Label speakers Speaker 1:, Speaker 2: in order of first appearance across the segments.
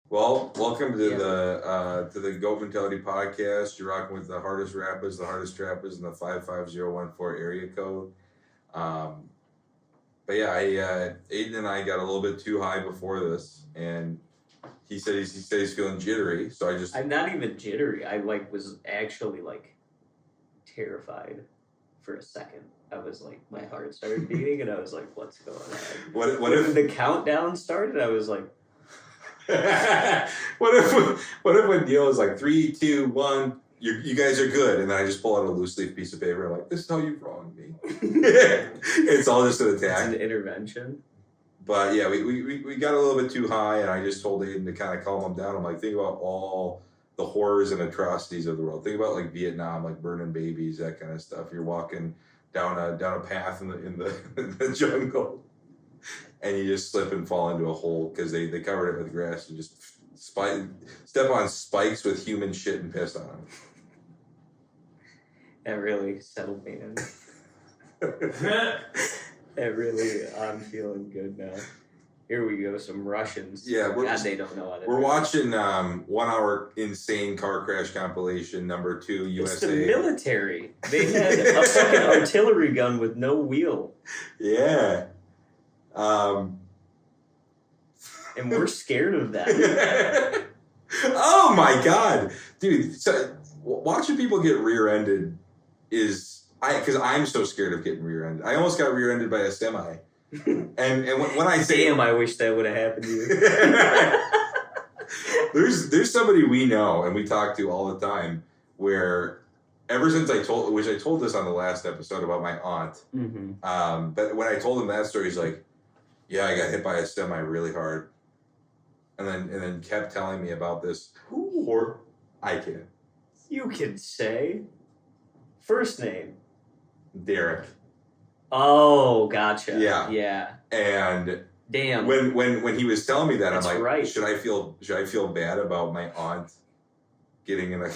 Speaker 1: Well, welcome to the Goat Mentality Podcast. You're rocking with the hardest rappers, the hardest trappers, and the 55014 area code. Um, but yeah, Aiden and I got a little bit too high before this, and he said he's feeling jittery. So I just
Speaker 2: I'm not even jittery. I was actually terrified for a second. I was like, my heart started beating, and I was like, "What's going on?"
Speaker 1: what
Speaker 2: When
Speaker 1: if
Speaker 2: the countdown started, I was like,
Speaker 1: what if when Neil is like 3, 2, 1, you guys are good, and then I just pull out a loose leaf piece of paper. I'm like, this is how you wronged me. It's all just an
Speaker 2: "It's
Speaker 1: attack.
Speaker 2: an intervention."
Speaker 1: But yeah, we got a little bit too high, and I just told Aiden to kind of calm him down. I'm like, think about all the horrors and atrocities of the world. Think about like Vietnam, like burning babies, that kind of stuff. You're walking down a path in the jungle, and you just slip and fall into a hole because they covered it with grass and just step on spikes with human shit and piss on them.
Speaker 2: That really settled me in. I'm feeling good now. Here we go, some Russians.
Speaker 1: Yeah,
Speaker 2: God, they don't know how to.
Speaker 1: We're watching 1 hour insane car crash compilation number 2 USA.
Speaker 2: It's the military. They had a fucking artillery gun with no wheel.
Speaker 1: Yeah.
Speaker 2: And we're scared of that.
Speaker 1: Oh my god, dude! So watching people get rear-ended because I'm so scared of getting rear-ended. I almost got rear-ended by a semi, and when I say
Speaker 2: damn, I wish that would have happened to
Speaker 1: you. there's somebody we know and we talk to all the time where ever since I told this on the last episode about my aunt.
Speaker 2: Mm-hmm.
Speaker 1: But when I told him that story, he's like, "Yeah, I got hit by a semi really hard." And then kept telling me about this. Or I can't.
Speaker 2: You can say first name.
Speaker 1: Derek.
Speaker 2: Oh, gotcha.
Speaker 1: Yeah.
Speaker 2: Yeah.
Speaker 1: And
Speaker 2: damn.
Speaker 1: When he was telling me that,
Speaker 2: That's
Speaker 1: I'm like,
Speaker 2: right.
Speaker 1: should I feel bad about my aunt getting in a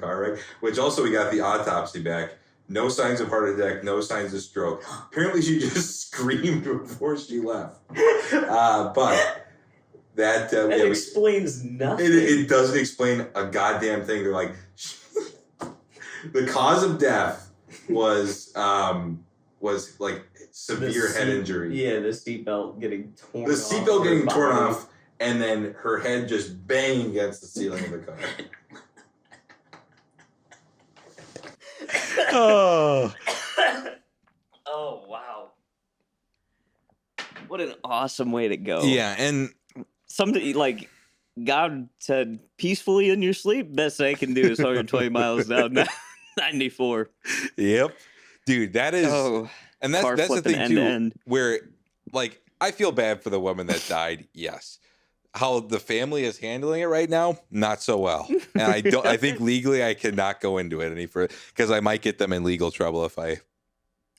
Speaker 1: car wreck? Which also we got the autopsy back. No signs of heart attack, no signs of stroke. Apparently she just screamed before she left. But that
Speaker 2: explains nothing.
Speaker 1: It doesn't explain a goddamn thing. They're like, the cause of death was like severe head injury.
Speaker 2: Yeah, the seatbelt getting torn.
Speaker 1: The seatbelt getting torn off, and then her head just banging against the ceiling of the car.
Speaker 2: Oh. Oh wow! What an awesome way to go.
Speaker 3: Yeah, and
Speaker 2: something like God said, peacefully in your sleep, best I can do is 120 miles down 94.
Speaker 3: Yep. Dude, that is and that's the thing too, where like I feel bad for the woman that died, yes. How the family is handling it right now, not so well. And I think legally I cannot go into it any further because I might get them in legal trouble if I.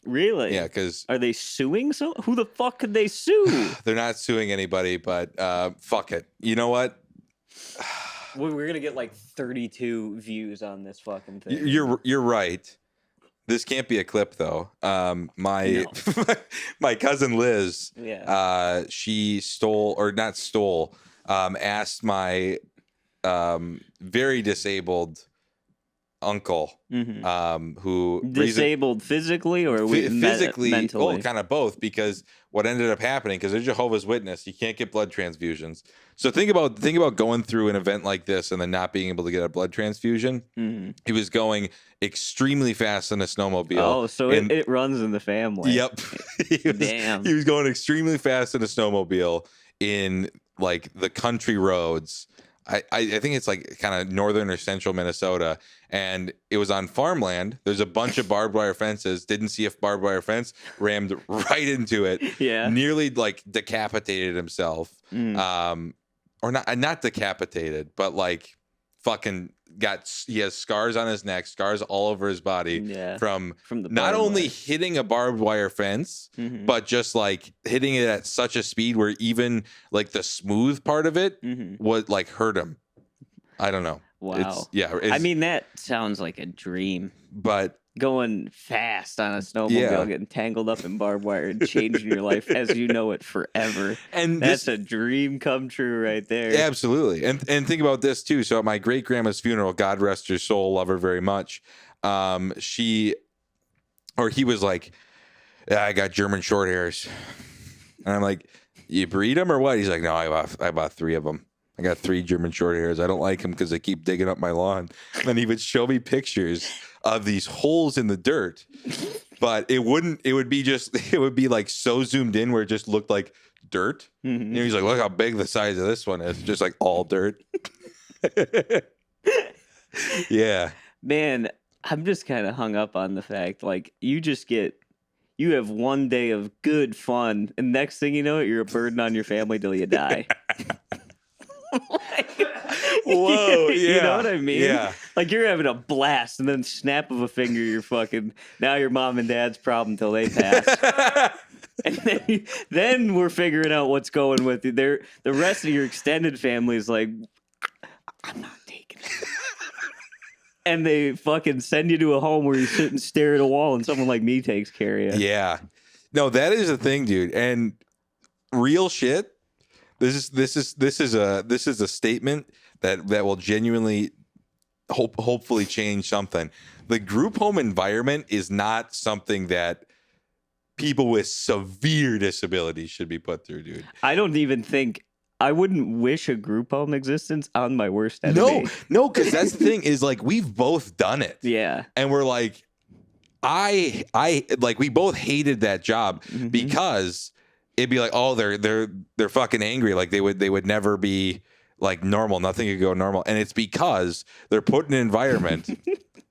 Speaker 2: Really?
Speaker 3: Yeah, because
Speaker 2: are they suing? So who the fuck could they sue?
Speaker 3: They're not suing anybody, but fuck it. You know what?
Speaker 2: We're gonna get like 32 views on this fucking thing.
Speaker 3: You're right. This can't be a clip though. My cousin Liz, she asked my very disabled uncle, who
Speaker 2: disabled physically or
Speaker 3: physically,
Speaker 2: mentally?
Speaker 3: Kind of both, because what ended up happening, because they're Jehovah's Witness, you can't get blood transfusions. So think about going through an event like this and then not being able to get a blood transfusion.
Speaker 2: Mm-hmm.
Speaker 3: He was going extremely fast in a snowmobile.
Speaker 2: Oh, so it runs in the family.
Speaker 3: Yep.
Speaker 2: Damn.
Speaker 3: He was going extremely fast in a snowmobile in like the country roads. I think it's like kind of northern or central Minnesota, and it was on farmland. There's a bunch of barbed wire fences. Didn't see a barbed wire fence, rammed right into it.
Speaker 2: Yeah,
Speaker 3: nearly like decapitated himself. Or not decapitated, but like fucking he has scars on his neck, scars all over his body from the not only hitting a barbed wire fence, but just like hitting it at such a speed where even like the smooth part of it would like hurt him. I don't know.
Speaker 2: Wow.
Speaker 3: I
Speaker 2: mean, that sounds like a dream.
Speaker 3: But
Speaker 2: going fast on a snowmobile,
Speaker 3: Yeah.
Speaker 2: getting tangled up in barbed wire, and changing your life as you know it forever.
Speaker 3: And
Speaker 2: That's a dream come true right there.
Speaker 3: Absolutely. And think about this too. So at my great grandma's funeral, God rest her soul, love her very much. He was like, I got German short hairs. And I'm like, you breed them or what? He's like, no, I bought 3 of them. I got 3 German short hairs. I don't like them because they keep digging up my lawn. And then he would show me pictures of these holes in the dirt, but it would be like so zoomed in where it just looked like dirt.
Speaker 2: Mhm.
Speaker 3: And he's like, look how big the size of this one is. Just like all dirt. Yeah.
Speaker 2: Man, I'm just kind of hung up on the fact, like, you have one day of good fun, and next thing you know, you're a burden on your family till you die.
Speaker 3: Whoa,
Speaker 2: You
Speaker 3: yeah,
Speaker 2: know what I mean?
Speaker 3: yeah.
Speaker 2: Like, you're having a blast, and then snap of a finger, you're fucking, now you're mom and dad's problem till they pass. And then we're figuring out what's going with you. The rest of your extended family is like, I'm not taking it. And they fucking send you to a home where you sit and stare at a wall, and someone like me takes care of you.
Speaker 3: Yeah. No, that is the thing, dude. And real shit. This is a statement that will genuinely hopefully change something. The group home environment is not something that people with severe disabilities should be put through, dude.
Speaker 2: I wouldn't wish a group home existence on my worst enemy.
Speaker 3: No, because that's the thing is like we've both done it.
Speaker 2: Yeah.
Speaker 3: And we're like, I like we both hated that job because it'd be like, oh, they're fucking angry. Like they would never be like normal. Nothing could go normal. And it's because they're put in an environment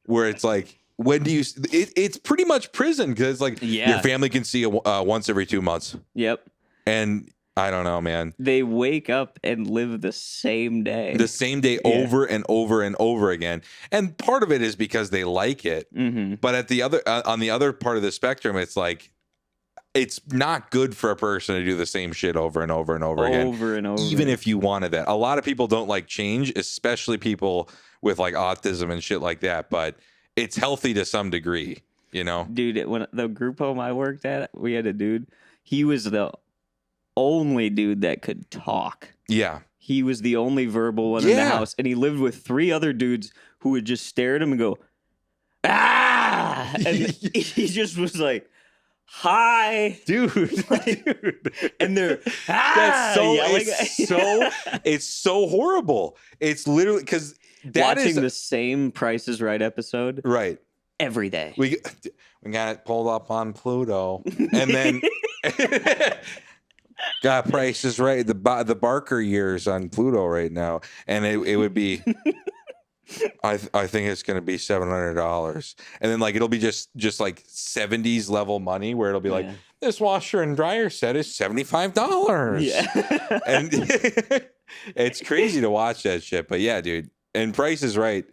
Speaker 3: where it's like, it's pretty much prison because it's like your family can see you once every 2 months.
Speaker 2: Yep.
Speaker 3: And I don't know, man.
Speaker 2: They wake up and live the same day.
Speaker 3: Over and over and over again. And part of it is because they like it.
Speaker 2: Mm-hmm.
Speaker 3: But at the other on the other part of the spectrum, it's like it's not good for a person to do the same shit over and over and over again.
Speaker 2: Over and over.
Speaker 3: Even if you wanted that. A lot of people don't like change, especially people with like autism and shit like that. But it's healthy to some degree, you know?
Speaker 2: Dude, when the group home I worked at, we had a dude. He was the only dude that could talk.
Speaker 3: Yeah.
Speaker 2: He was the only verbal one in the house. And he lived with 3 other dudes who would just stare at him and go, ah! And he just was like, hi,
Speaker 3: dude.
Speaker 2: And they're
Speaker 3: that's
Speaker 2: yelling.
Speaker 3: It's so horrible. It's literally because
Speaker 2: watching the same Price is Right episode,
Speaker 3: right?
Speaker 2: Every day.
Speaker 3: We got it pulled up on Pluto, and then got Price is Right. The Barker years on Pluto right now, and it would be. I think it's going to be $700, and then like it'll be just like 70s level money where it'll be like this washer and dryer set is $75.
Speaker 2: Yeah,
Speaker 3: and it's crazy to watch that shit. But yeah, dude, and Price is Right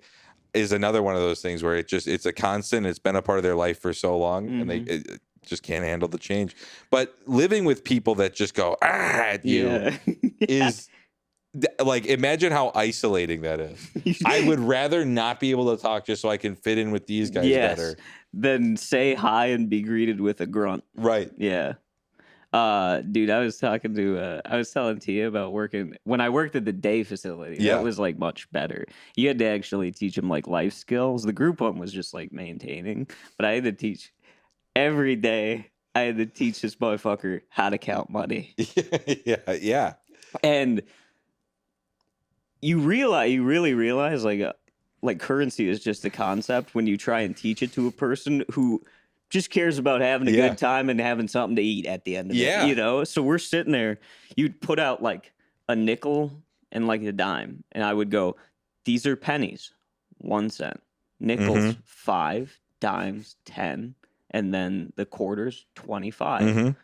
Speaker 3: is another one of those things where it's a constant. It's been a part of their life for so long, and they just can't handle the change. But living with people that just go at you is. Like, imagine how isolating that is. I would rather not be able to talk just so I can fit in with these guys better
Speaker 2: than say hi and be greeted with a grunt.
Speaker 3: Right.
Speaker 2: Yeah. Dude, I was telling Tia about when I worked at the day facility. That was like much better. You had to actually teach them like life skills. The group one was just like maintaining, but I had to teach every day. I had to teach this motherfucker how to count money.
Speaker 3: Yeah.
Speaker 2: And you really realize like currency is just a concept when you try and teach it to a person who just cares about having a good time and having something to eat at the end of it, you know? So we're sitting there, you'd put out like a nickel and like a dime, and I would go, these are pennies, 1 cent, nickels, 5, dimes, 10, and then the quarters, 25.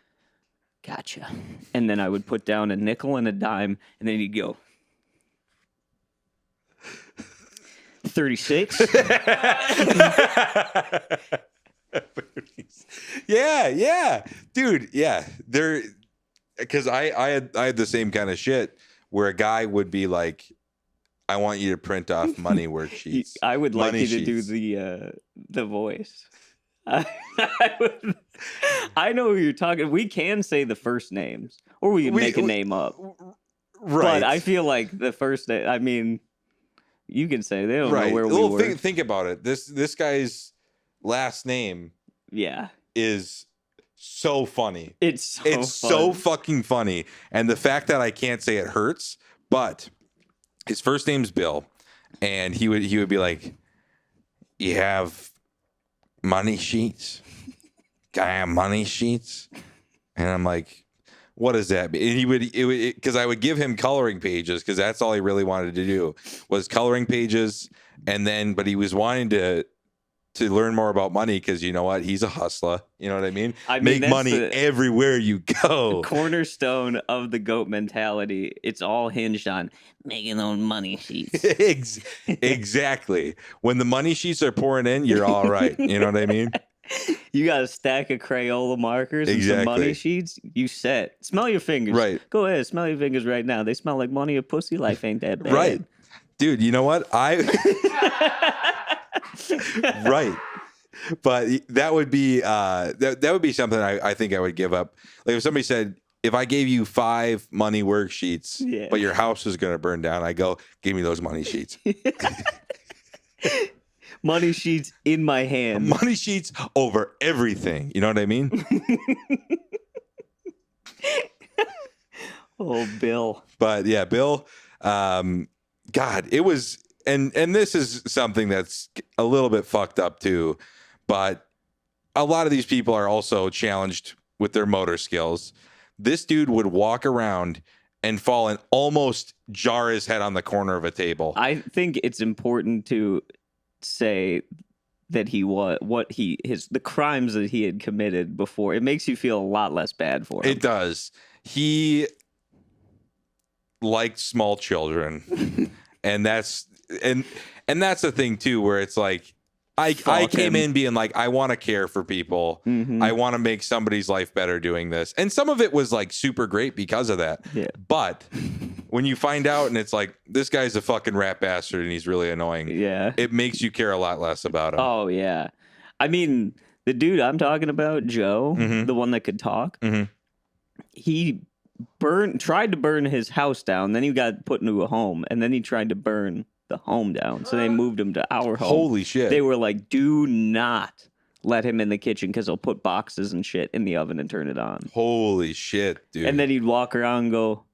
Speaker 2: Gotcha. And then I would put down a nickel and a dime, and then he'd go, 36.
Speaker 3: yeah, dude. Yeah, there. Because I had the same kind of shit where a guy would be like, I want you to print off money worksheets.
Speaker 2: I would like
Speaker 3: money
Speaker 2: you to do
Speaker 3: sheets.
Speaker 2: the voice. I know who you're talking. We can say the first names, or we can make a name up.
Speaker 3: Right.
Speaker 2: But I feel like the first name. I mean, you can say they don't know where we were.
Speaker 3: Think about it. This guy's last name, is so funny.
Speaker 2: It's
Speaker 3: so fucking funny, and the fact that I can't say it hurts. But his first name's Bill, and he would be like, "You have money sheets? Guy have money sheets?" And I'm like, "What does that mean?" And he would because I would give him coloring pages because that's all he really wanted to do was coloring pages, and then but he was wanting to learn more about money because you know what, he's a hustler. You know what I mean? Make money everywhere you go.
Speaker 2: Cornerstone of the GOAT mentality. It's all hinged on making those money sheets.
Speaker 3: Exactly. When the money sheets are pouring in, you're all right. You know what I mean?
Speaker 2: You got a stack of Crayola markers and some money sheets. You set. Smell your fingers.
Speaker 3: Right.
Speaker 2: Go ahead. Smell your fingers right now. They smell like money or pussy. Life ain't that bad.
Speaker 3: Right. Dude, you know what? Right. But that would be that would be something I think I would give up. Like if somebody said, if I gave you 5 money worksheets, but your house is going to burn down, I go, give me those money sheets.
Speaker 2: Money sheets in my hand.
Speaker 3: Money sheets over everything. You know what I mean?
Speaker 2: Oh, Bill.
Speaker 3: But yeah, Bill, God, it was, and this is something that's a little bit fucked up too, but a lot of these people are also challenged with their motor skills. This dude would walk around and fall and almost jar his head on the corner of a table.
Speaker 2: I think it's important to say that the crimes that he had committed before. It makes you feel a lot less bad for him.
Speaker 3: It does. He liked small children. And that's the thing too, where it's like I came in being like, I want to care for people. Mm-hmm. I want to make somebody's life better doing this. And some of it was like super great because of that. Yeah. But when you find out and it's like, this guy's a fucking rat bastard and he's really annoying. Yeah. It makes you care a lot less about him.
Speaker 2: Oh yeah. I mean, the dude I'm talking about, Joe, the one that could talk, he tried to burn his house down. Then he got put into a home, and then he tried to burn the home down. So they moved him to our home.
Speaker 3: Holy shit.
Speaker 2: They were like, do not let him in the kitchen because he'll put boxes and shit in the oven and turn it on.
Speaker 3: Holy shit, dude.
Speaker 2: And then he'd walk around and go,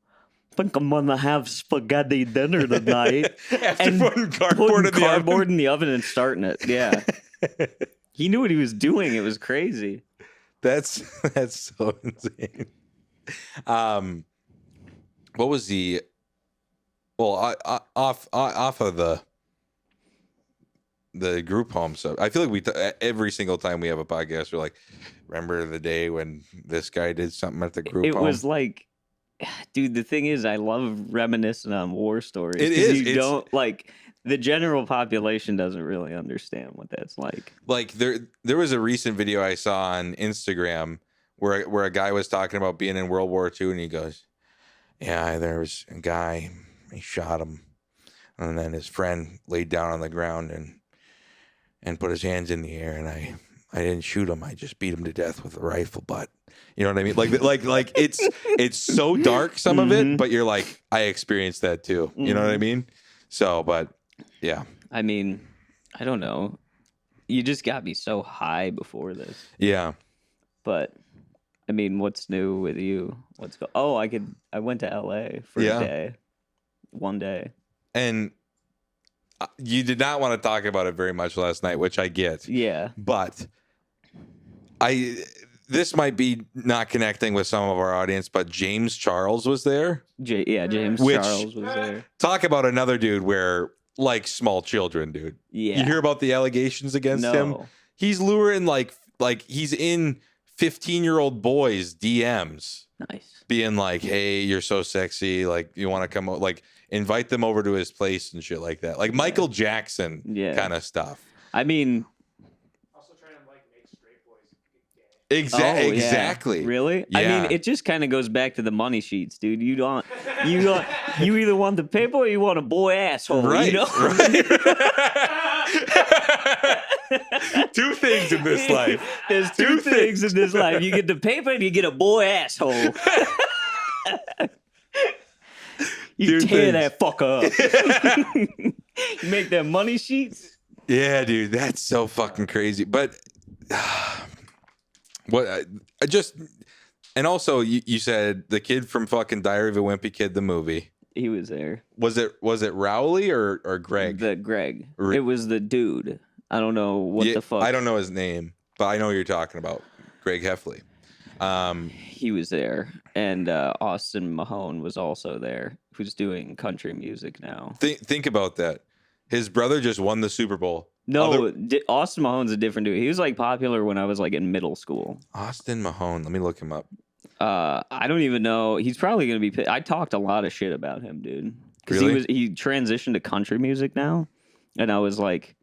Speaker 2: I think I'm gonna have spaghetti dinner tonight.
Speaker 3: And putting cardboard
Speaker 2: in the oven and starting it. Yeah. He knew what he was doing. It was crazy.
Speaker 3: That's so insane. What was the off of the group home stuff? I feel like every single time we have a podcast, we're like, remember the day when this guy did something at the group home?
Speaker 2: It was like, dude, the thing is, I love reminiscing on war stories.
Speaker 3: It is.
Speaker 2: You don't like. The general population doesn't really understand what that's like.
Speaker 3: Like there was a recent video I saw on Instagram where a guy was talking about being in World War II, and he goes, yeah, there was a guy, he shot him, and then his friend laid down on the ground and put his hands in the air, and I didn't shoot him, I just beat him to death with a rifle butt. You know what I mean? Like it's so dark, some of it, but you're like, I experienced that too. You know what I mean? So, but yeah. I
Speaker 2: mean, I don't know. You just got me so high before this.
Speaker 3: Yeah.
Speaker 2: But I mean, what's new with you? I went to LA for a day. One day.
Speaker 3: And you did not want to talk about it very much last night, which I get.
Speaker 2: Yeah.
Speaker 3: But this might be not connecting with some of our audience, but James Charles was there.
Speaker 2: James Charles was there.
Speaker 3: Talk about another dude where, like, small children, dude.
Speaker 2: Yeah.
Speaker 3: You hear about the allegations against him? He's luring like he's in 15-year-old boys' DMs.
Speaker 2: Nice.
Speaker 3: Being like, hey, you're so sexy. Like, you want to come, like, invite them over to his place and shit like that. Like Michael Jackson kind of stuff.
Speaker 2: I mean,
Speaker 4: also trying to, like, make straight boys gay.
Speaker 3: Exactly.
Speaker 2: Really?
Speaker 3: Yeah.
Speaker 2: I mean, it just kind of goes back to the money sheets, dude. You either want the paper or you want a boy asshole.
Speaker 3: Right.
Speaker 2: You know?
Speaker 3: Right. Two things in this life.
Speaker 2: There's two things in this life. You get the paper and you get a boy asshole. You tear that fucker up. You make that money sheets.
Speaker 3: Yeah, dude, that's so fucking crazy. But what I just, and also you said the kid from fucking Diary of a Wimpy Kid, the movie.
Speaker 2: He was there.
Speaker 3: Was it Rowley or Greg?
Speaker 2: The Greg. It was the dude. I don't know what the fuck.
Speaker 3: I don't know his name, but I know what you're talking about. Greg Heffley.
Speaker 2: He was there, and Austin Mahone was also there, who's doing country music now.
Speaker 3: Think about that. His brother just won the Super Bowl.
Speaker 2: No, Austin Mahone's a different dude. He was like popular when I was like in middle school.
Speaker 3: Austin Mahone. Let me look him up.
Speaker 2: I don't even know. He's probably gonna be. I talked a lot of shit about him, dude, because
Speaker 3: Really?
Speaker 2: he transitioned to country music now, and I was like,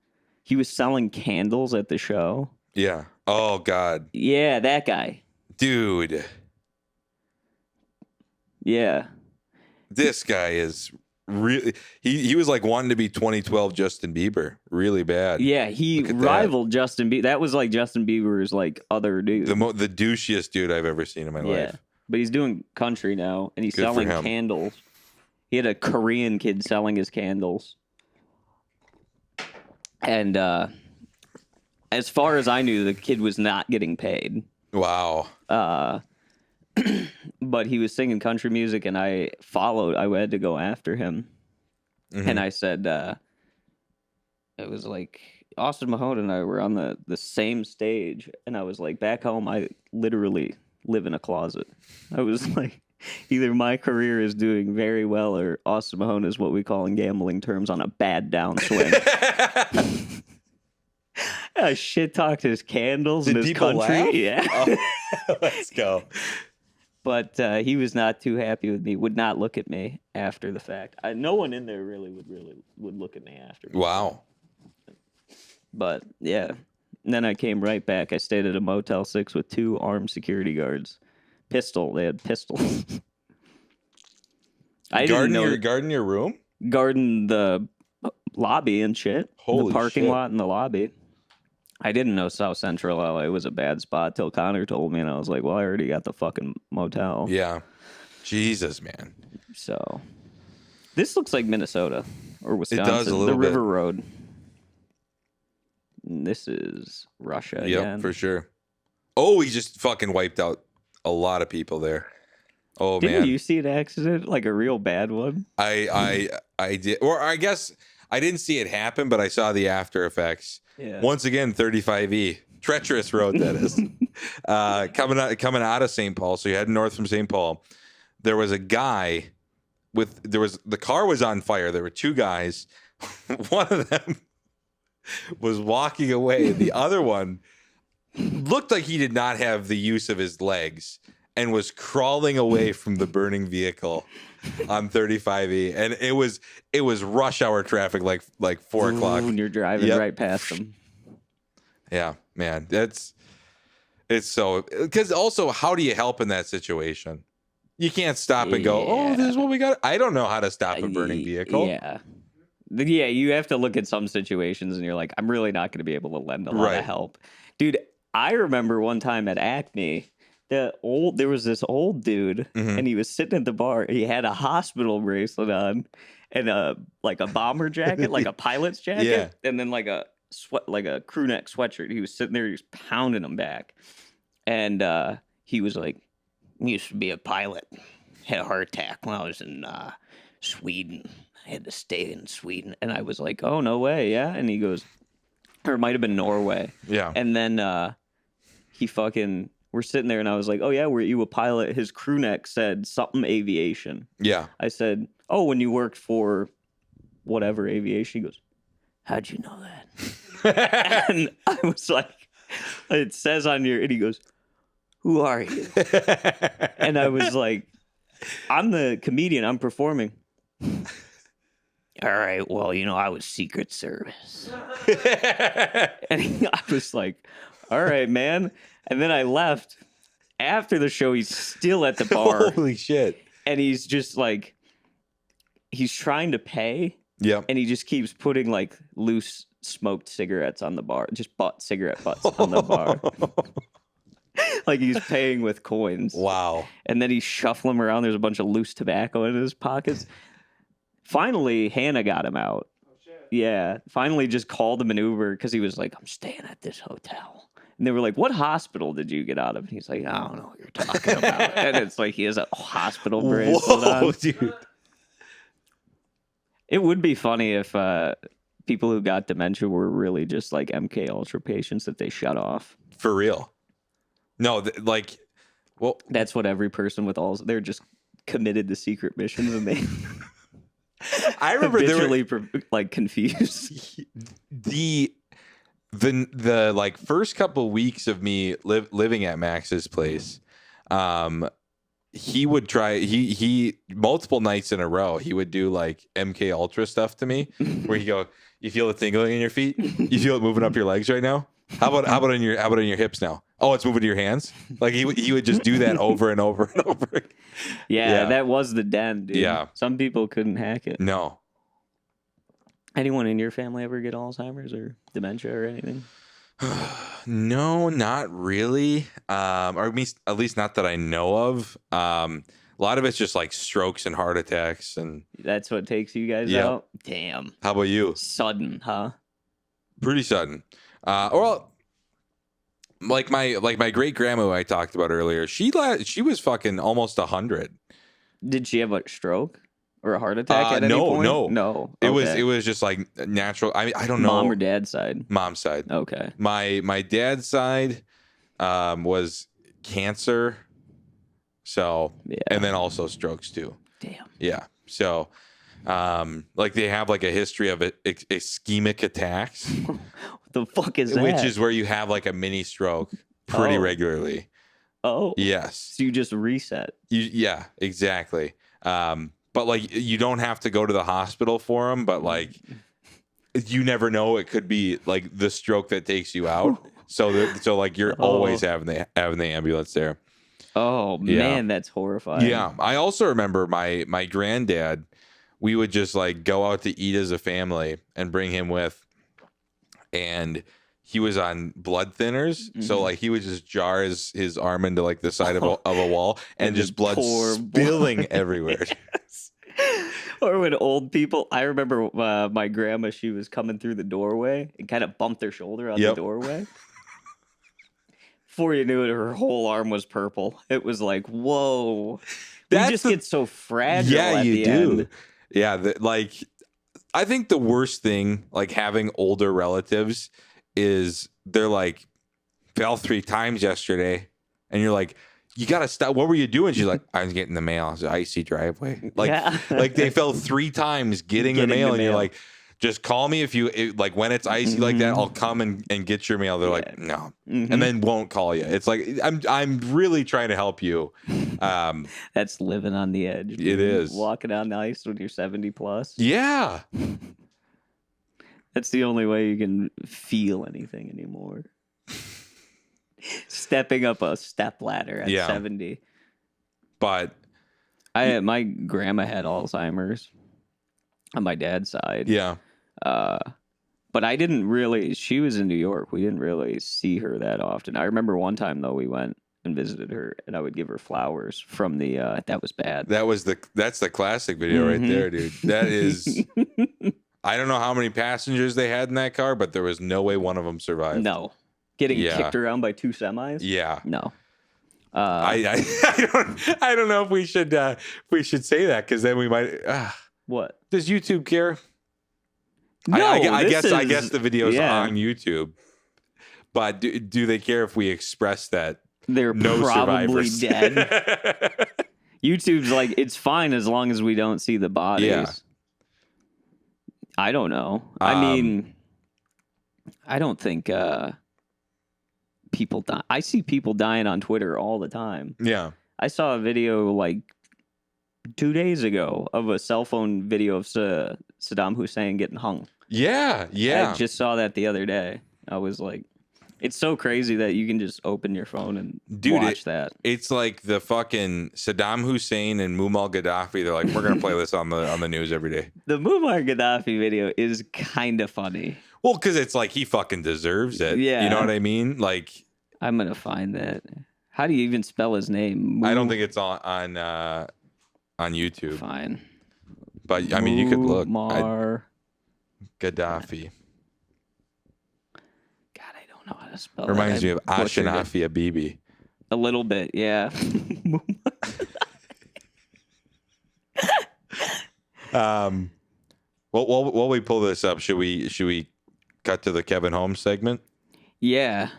Speaker 2: he was selling candles at the show.
Speaker 3: Yeah. Oh God.
Speaker 2: Yeah, that guy.
Speaker 3: Dude.
Speaker 2: Yeah.
Speaker 3: This guy is really. He was like wanting to be 2012 Justin Bieber, really bad.
Speaker 2: Yeah, he rivaled Justin Bieber. That was like Justin Bieber's like other dude.
Speaker 3: The douchiest dude I've ever seen in my life.
Speaker 2: But he's doing country now, and he's
Speaker 3: Good for
Speaker 2: selling
Speaker 3: him.
Speaker 2: candles. He had a Korean kid selling his candles. And as far as I knew, the kid was not getting paid.
Speaker 3: Wow.
Speaker 2: But he was singing country music, and I had to go after him.
Speaker 3: Mhm.
Speaker 2: And I said, it was like Austin Mahone and I were on the same stage, and I was like, back home, I literally live in a closet. I was like, either my career is doing very well, or Austin Mahone is what we call in gambling terms on a bad downswing. I shit talked his candles
Speaker 3: Did
Speaker 2: and his
Speaker 3: people
Speaker 2: country.
Speaker 3: laugh?
Speaker 2: Yeah.
Speaker 3: Oh, let's go.
Speaker 2: But he was not too happy with me. Would not look at me after the fact. No one in there really would look at me after.
Speaker 3: Wow.
Speaker 2: But yeah, and then I came right back. I stayed at a Motel 6 with 2 armed security guards. They had pistols. I didn't know.
Speaker 3: Garden your room?
Speaker 2: Garden the lobby and shit.
Speaker 3: Holy
Speaker 2: the parking
Speaker 3: shit.
Speaker 2: lot and the lobby. I didn't know South Central LA was a bad spot till Connor told me, and I was like, well, I already got the fucking motel.
Speaker 3: Yeah. Jesus, man.
Speaker 2: So this looks like Minnesota or Wisconsin.
Speaker 3: does a little
Speaker 2: the
Speaker 3: bit.
Speaker 2: River Road. And this is Russia
Speaker 3: Yep,
Speaker 2: again.
Speaker 3: for sure. Oh, he just fucking wiped out a lot of people there. Oh,
Speaker 2: Didn't
Speaker 3: man.
Speaker 2: you see an accident, like a real bad one?
Speaker 3: I did, or I guess I didn't see it happen, but I saw the after effects.
Speaker 2: Yeah.
Speaker 3: Once again, 35E, treacherous road that is. Coming out of St. Paul, so you head north from St. Paul. There was a guy the car was on fire. There were 2 guys. One of them was walking away. The other one looked like he did not have the use of his legs and was crawling away from the burning vehicle on 35E, and it was rush hour traffic, like 4 o'clock.
Speaker 2: When you're driving
Speaker 3: Yep.
Speaker 2: right past them.
Speaker 3: Yeah, man, it's so, because also, how do you help in that situation? You can't stop and go, oh, this is what we got. I don't know how to stop a burning vehicle.
Speaker 2: Yeah. Yeah, you have to look at some situations and you're like, I'm really not going to be able to lend a lot
Speaker 3: Right.
Speaker 2: of help. Dude, I remember one time at Acme, there was this old dude,
Speaker 3: Mhm.
Speaker 2: and he was sitting at the bar. He had a hospital bracelet on and a bomber jacket, like a pilot's jacket,
Speaker 3: Yeah.
Speaker 2: and then like a crew neck sweatshirt. He was sitting there, he was pounding them back. And he was like, used to be a pilot. Had a heart attack when I was in Sweden. I had to stay in Sweden. And I was like, oh, no way, yeah? And he goes, or it might have been Norway.
Speaker 3: Yeah.
Speaker 2: And then we're sitting there, and I was like, oh, yeah, were you a pilot? His crew neck said something aviation.
Speaker 3: Yeah.
Speaker 2: I said, oh, when you worked for whatever aviation. He goes, how'd you know that? And I was like, it says on your, and he goes, who are you? And I was like, I'm the comedian. I'm performing. All right. Well, I was Secret Service. And I was like, all right, man. And then I left. After the show, he's still at the bar.
Speaker 3: Holy shit.
Speaker 2: And he's just like, he's trying to pay.
Speaker 3: Yep.
Speaker 2: And he just keeps putting like loose smoked cigarettes on the bar, just cigarette butts on the bar. Like he's paying with coins.
Speaker 3: Wow.
Speaker 2: And then he's shuffling them around. There's a bunch of loose tobacco in his pockets. Finally, Hannah got him out. Oh, shit. Yeah. Finally just called him an Uber because he was like, I'm staying at this hotel. And they were like, what hospital did you get out of? And he's like, I don't know what you're talking about. And it's like he has a hospital bracelet on.
Speaker 3: Dude.
Speaker 2: It would be funny if people who got dementia were really just like MK Ultra patients that they shut off.
Speaker 3: For real. No, well,
Speaker 2: that's what every person with they're just committed to secret missions and they
Speaker 3: I remember they were
Speaker 2: like confused.
Speaker 3: The like first couple weeks of me living at Max's place, he would try he multiple nights in a row he would do like MK Ultra stuff to me where he go, you feel the tingling in your feet, you feel it moving up your legs right now, how about on your hips now, oh it's moving to your hands, like he would just do that over and over and over.
Speaker 2: Yeah, that was the den, dude.
Speaker 3: Yeah,
Speaker 2: some people couldn't hack it.
Speaker 3: No.
Speaker 2: Anyone in your family ever get Alzheimer's or dementia or anything?
Speaker 3: No, not really. Or at least not that I know of. A lot of it's just like strokes and heart attacks, and
Speaker 2: that's what takes you guys out. Damn.
Speaker 3: How about you?
Speaker 2: Sudden, huh?
Speaker 3: Pretty sudden. Well, like my great grandma who I talked about earlier, she was fucking almost 100. Did
Speaker 2: she have a stroke? Or a heart attack at any point? No.
Speaker 3: Okay. It was just like natural. I don't know.
Speaker 2: Mom or dad's side?
Speaker 3: Mom's side.
Speaker 2: Okay.
Speaker 3: My dad's side was cancer. So, and then also strokes too.
Speaker 2: Damn.
Speaker 3: Yeah. So, like they have like a history of ischemic attacks.
Speaker 2: What the fuck is that?
Speaker 3: Which is where you have like a mini stroke pretty regularly.
Speaker 2: Oh.
Speaker 3: Yes.
Speaker 2: So you just reset.
Speaker 3: Yeah, exactly. But like you don't have to go to the hospital for them, but like you never know, it could be like the stroke that takes you out. So like you're always having the ambulance there.
Speaker 2: Oh man, that's horrifying.
Speaker 3: Yeah. I also remember my granddad, we would just like go out to eat as a family and bring him with, and he was on blood thinners. Mm-hmm. So like he would just jar his arm into like the side of a wall and just blood spilling everywhere.
Speaker 2: Yes. Or when old people, I remember my grandma, she was coming through the doorway and kind of bumped her shoulder on the doorway. Before you knew it, her whole arm was purple. It was like, whoa. We just get so fragile at the end.
Speaker 3: Yeah, like I think the worst thing, like having older relatives, is they're like, fell 3 times yesterday, and you're like, you gotta stop. What were you doing? She's like, I was getting the mail. It's an icy driveway. Like, like they fell 3 times getting the mail, and you're like, just call me if like when it's icy like that, I'll come and get your mail. They're like, no, and then won't call you. It's like I'm really trying to help you.
Speaker 2: That's living on the edge.
Speaker 3: It is
Speaker 2: walking on the ice when you're 70 plus.
Speaker 3: Yeah.
Speaker 2: That's the only way you can feel anything anymore. Stepping up a step ladder at 70.
Speaker 3: But
Speaker 2: my grandma had Alzheimer's on my dad's side.
Speaker 3: Yeah.
Speaker 2: But I didn't really, she was in New York. We didn't really see her that often. I remember one time though, we went and visited her and I would give her flowers from the, that was bad.
Speaker 3: That's the classic video right there, dude. That is... I don't know how many passengers they had in that car, but there was no way one of them survived.
Speaker 2: No. Getting kicked around by 2 semis?
Speaker 3: Yeah.
Speaker 2: No.
Speaker 3: I don't know if we should say that, because then we might.
Speaker 2: What?
Speaker 3: Does YouTube care?
Speaker 2: No,
Speaker 3: I guess the video's on YouTube, but do they care if we express that
Speaker 2: they're probably dead? YouTube's like, it's fine as long as we don't see the bodies.
Speaker 3: Yeah.
Speaker 2: I don't know. I mean, I don't think people die. I see people dying on Twitter all the time.
Speaker 3: Yeah.
Speaker 2: I saw a video like 2 days ago of a cell phone video of Saddam Hussein getting hung.
Speaker 3: Yeah. Yeah.
Speaker 2: I just saw that the other day. I was like, It's so crazy that you can just open your phone and watch that.
Speaker 3: It's like the fucking Saddam Hussein and Muammar Gaddafi. They're like, we're gonna play this on the news every day.
Speaker 2: The Muammar Gaddafi video is kind of funny.
Speaker 3: Well, because it's like he fucking deserves it. Yeah, you know what I mean. Like,
Speaker 2: I'm gonna find that. How do you even spell his name?
Speaker 3: I don't think it's on YouTube.
Speaker 2: Fine,
Speaker 3: but I mean, you could look.
Speaker 2: Muammar
Speaker 3: Gaddafi.
Speaker 2: Know how to spell
Speaker 3: Reminds me of Ashinafi Habibi.
Speaker 2: A little bit, yeah.
Speaker 3: While we pull this up, should we cut to the Kevin Holmes segment?
Speaker 2: Yeah,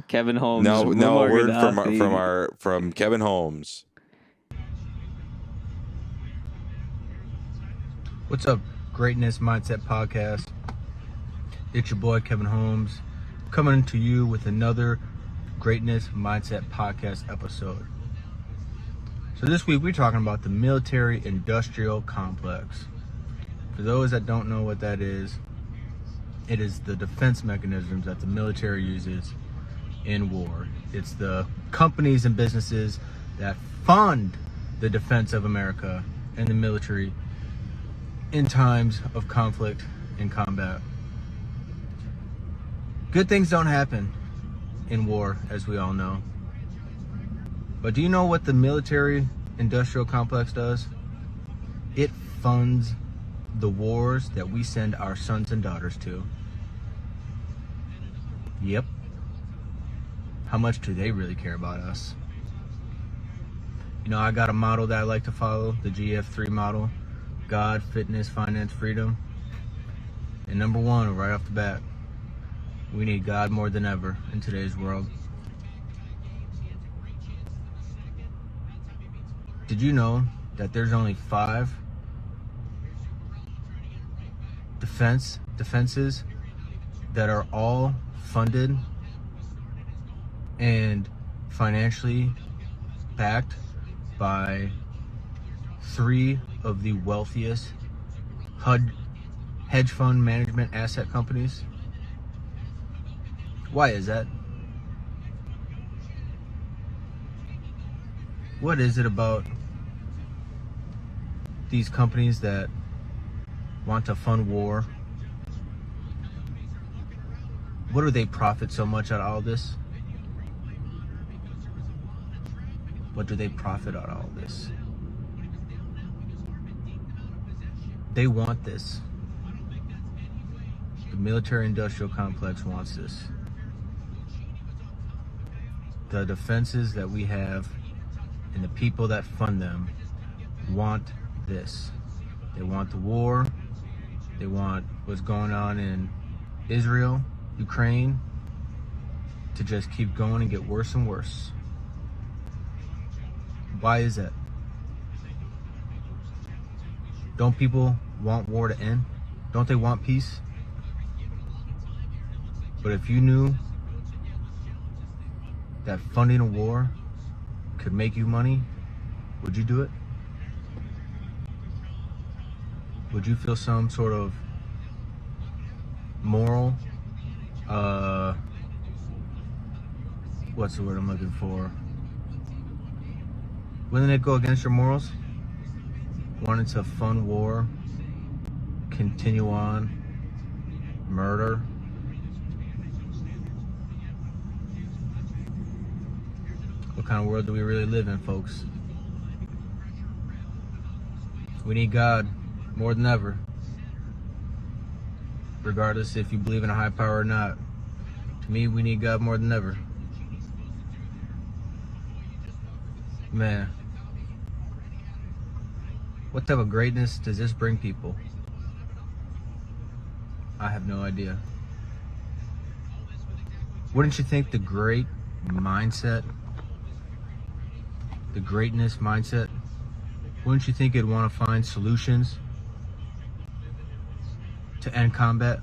Speaker 2: Kevin Holmes.
Speaker 3: No word from Kevin Holmes.
Speaker 4: What's up, Greatness Mindset Podcast? It's your boy Kevin Holmes, coming to you with another Greatness Mindset Podcast episode. So this week we're talking about the military-industrial complex. For those that don't know what that is, it is the defense mechanisms that the military uses in war. It's the companies and businesses that fund the defense of America and the military in times of conflict and combat. Good things don't happen in war, as we all know. But do you know what the military-industrial complex does? It funds the wars that we send our sons and daughters to. Yep. How much do they really care about us? You know, I got a model that I like to follow, the GF3 model. God, fitness, finance, freedom. And number one, right off the bat, we need God more than ever in today's world. Did you know that there's only 5 defenses that are all funded and financially backed by 3 of the wealthiest hedge fund management asset companies? Why is that? What is it about these companies that want to fund war? What do they profit so much out of all this? What do they profit out of all this? They want this. The military-industrial complex wants this. The defenses that we have and the people that fund them want this. They want the war. They want what's going on in Israel, Ukraine, to just keep going and get worse and worse. Why is that? Don't people want war to end? Don't they want peace? But if you knew that funding a war could make you money, would you do it? Would you feel some sort of moral, what's the word I'm looking for? Wouldn't it go against your morals? Wanting to fund war, continue on, murder? What kind of world do we really live in, folks? We need God more than ever. Regardless if you believe in a high power or not. To me, we need God more than ever. Man. What type of greatness does this bring people? I have no idea. Wouldn't you think the great mindset, the greatness mindset, wouldn't you think it'd want to find solutions to end combat?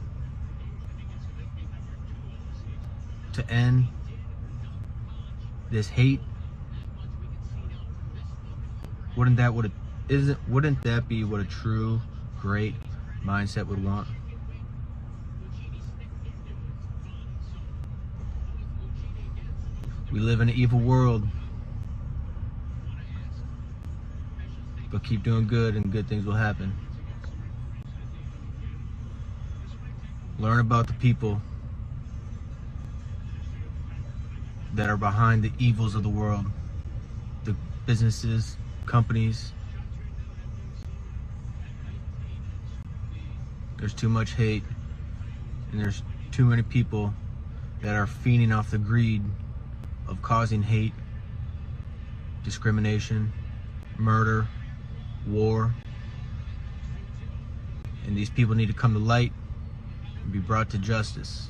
Speaker 4: To end this hate? Wouldn't that be what a true great mindset would want? We live in an evil world. But keep doing good and good things will happen. Learn about the people that are behind the evils of the world. The businesses, companies. There's too much hate, and there's too many people that are feeding off the greed of causing hate, discrimination, murder, war. And these people need to come to light and be brought to justice.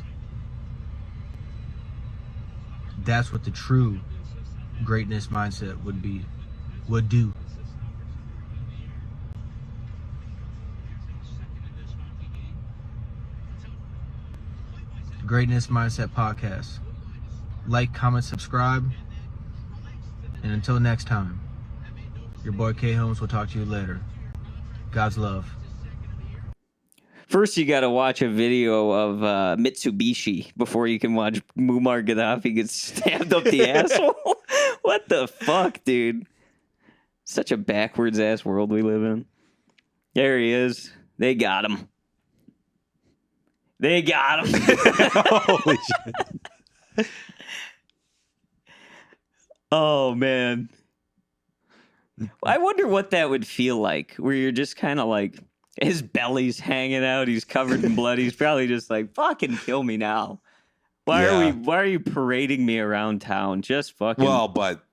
Speaker 4: That's what the true greatness mindset would do. Greatness Mindset Podcast. Like, comment, subscribe. And until next time, your boy K Holmes will talk to you later. God's love.
Speaker 2: First, you got to watch a video of Mitsubishi before you can watch Muammar Gaddafi get stabbed up the asshole. What the fuck, dude? Such a backwards ass world we live in. There he is. They got him. They got him.
Speaker 3: Holy shit.
Speaker 2: Oh, man. I wonder what that would feel like, where you're just kind of like, his belly's hanging out, he's covered in blood, he's probably just like, fucking kill me now. Why are you parading me around town? Just fucking...
Speaker 3: Well, but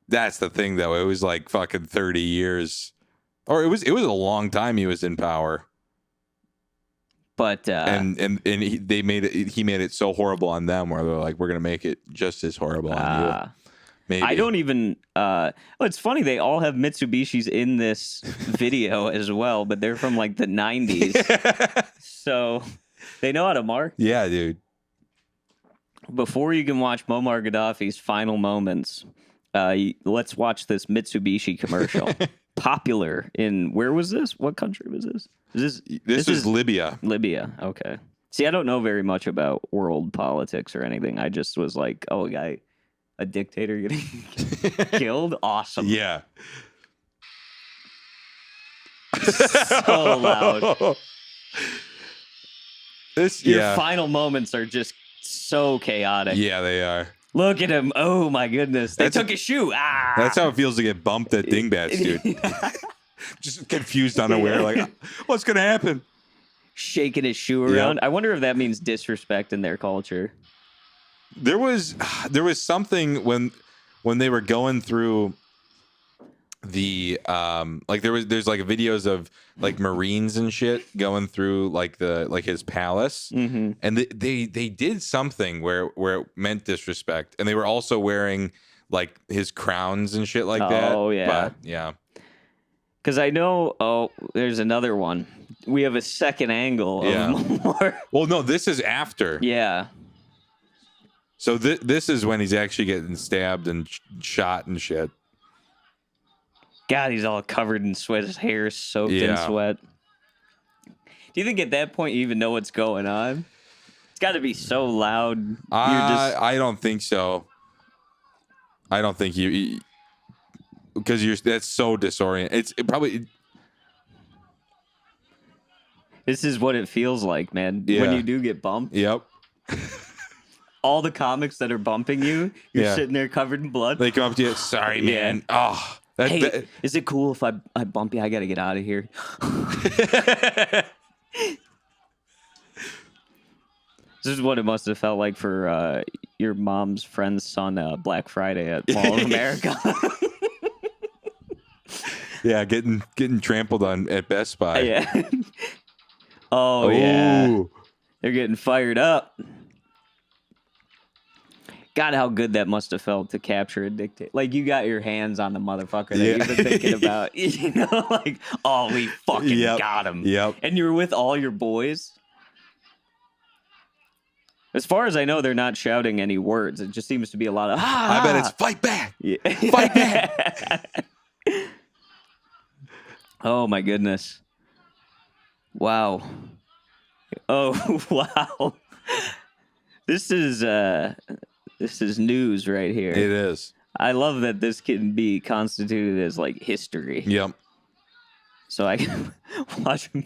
Speaker 3: that's the thing, though. It was like fucking 30 years. Or it was a long time he was in power.
Speaker 2: But
Speaker 3: and he made it so horrible on them where they're like, we're gonna make it just as horrible on you. Maybe.
Speaker 2: I don't even. It's funny they all have Mitsubishis in this video as well, but they're from like the 90s, so they know how to market.
Speaker 3: Yeah, dude.
Speaker 2: Before you can watch Muammar Gaddafi's final moments, let's watch this Mitsubishi commercial. Popular in, where was this? What country was this?
Speaker 3: This is Libya.
Speaker 2: Libya. Okay. See, I don't know very much about world politics or anything. I just was like, oh, a dictator getting killed? Awesome.
Speaker 3: Yeah.
Speaker 2: So loud. Your final moments are just so chaotic.
Speaker 3: Yeah, they are.
Speaker 2: Look at him. Oh, my goodness. They took his shoe. Ah.
Speaker 3: That's how it feels to get bumped at dingbats, dude. Just confused, unaware, like, what's going to happen?
Speaker 2: Shaking his shoe around. Yep. I wonder if that means disrespect in their culture.
Speaker 3: There was something when they were going through the like there's like videos of like Marines and shit going through like his palace,
Speaker 2: mm-hmm.
Speaker 3: and they did something where it meant disrespect, and they were also wearing like his crowns and shit like that.
Speaker 2: Oh yeah,
Speaker 3: but yeah.
Speaker 2: Because I know. Oh, there's another one. We have a second angle. Of
Speaker 3: Well, no, this is after.
Speaker 2: Yeah.
Speaker 3: So this is when he's actually getting stabbed and shot and shit.
Speaker 2: God, he's all covered in sweat. His hair is soaked in sweat. Do you think at that point you even know what's going on? It's got to be so loud.
Speaker 3: I don't think so. I don't think you because that's so disorienting. It probably.
Speaker 2: This is what it feels like, man.
Speaker 3: Yeah.
Speaker 2: When you do get bumped.
Speaker 3: Yep.
Speaker 2: All the comics that are bumping you're sitting there covered in blood.
Speaker 3: They come up to you, sorry, man. Oh,
Speaker 2: hey, is it cool if I bump you? I got to get out of here. This is what it must have felt like for your mom's friend's son Black Friday at Mall of America.
Speaker 3: Yeah, getting trampled on at Best Buy.
Speaker 2: Yeah. Oh, yeah. They're getting fired up. God, how good that must have felt to capture a dictator. Like, you got your hands on the motherfucker that you've been thinking about. You know, like, oh, we fucking got him.
Speaker 3: Yep.
Speaker 2: And you were with all your boys. As far as I know, they're not shouting any words. It just seems to be a lot of,
Speaker 3: I bet it's fight back.
Speaker 2: Yeah.
Speaker 3: Fight back.
Speaker 2: Oh, my goodness. Wow. Oh, wow. This is news right here.
Speaker 3: It is.
Speaker 2: I love that this can be constituted as like history.
Speaker 3: Yep.
Speaker 2: So I can watch him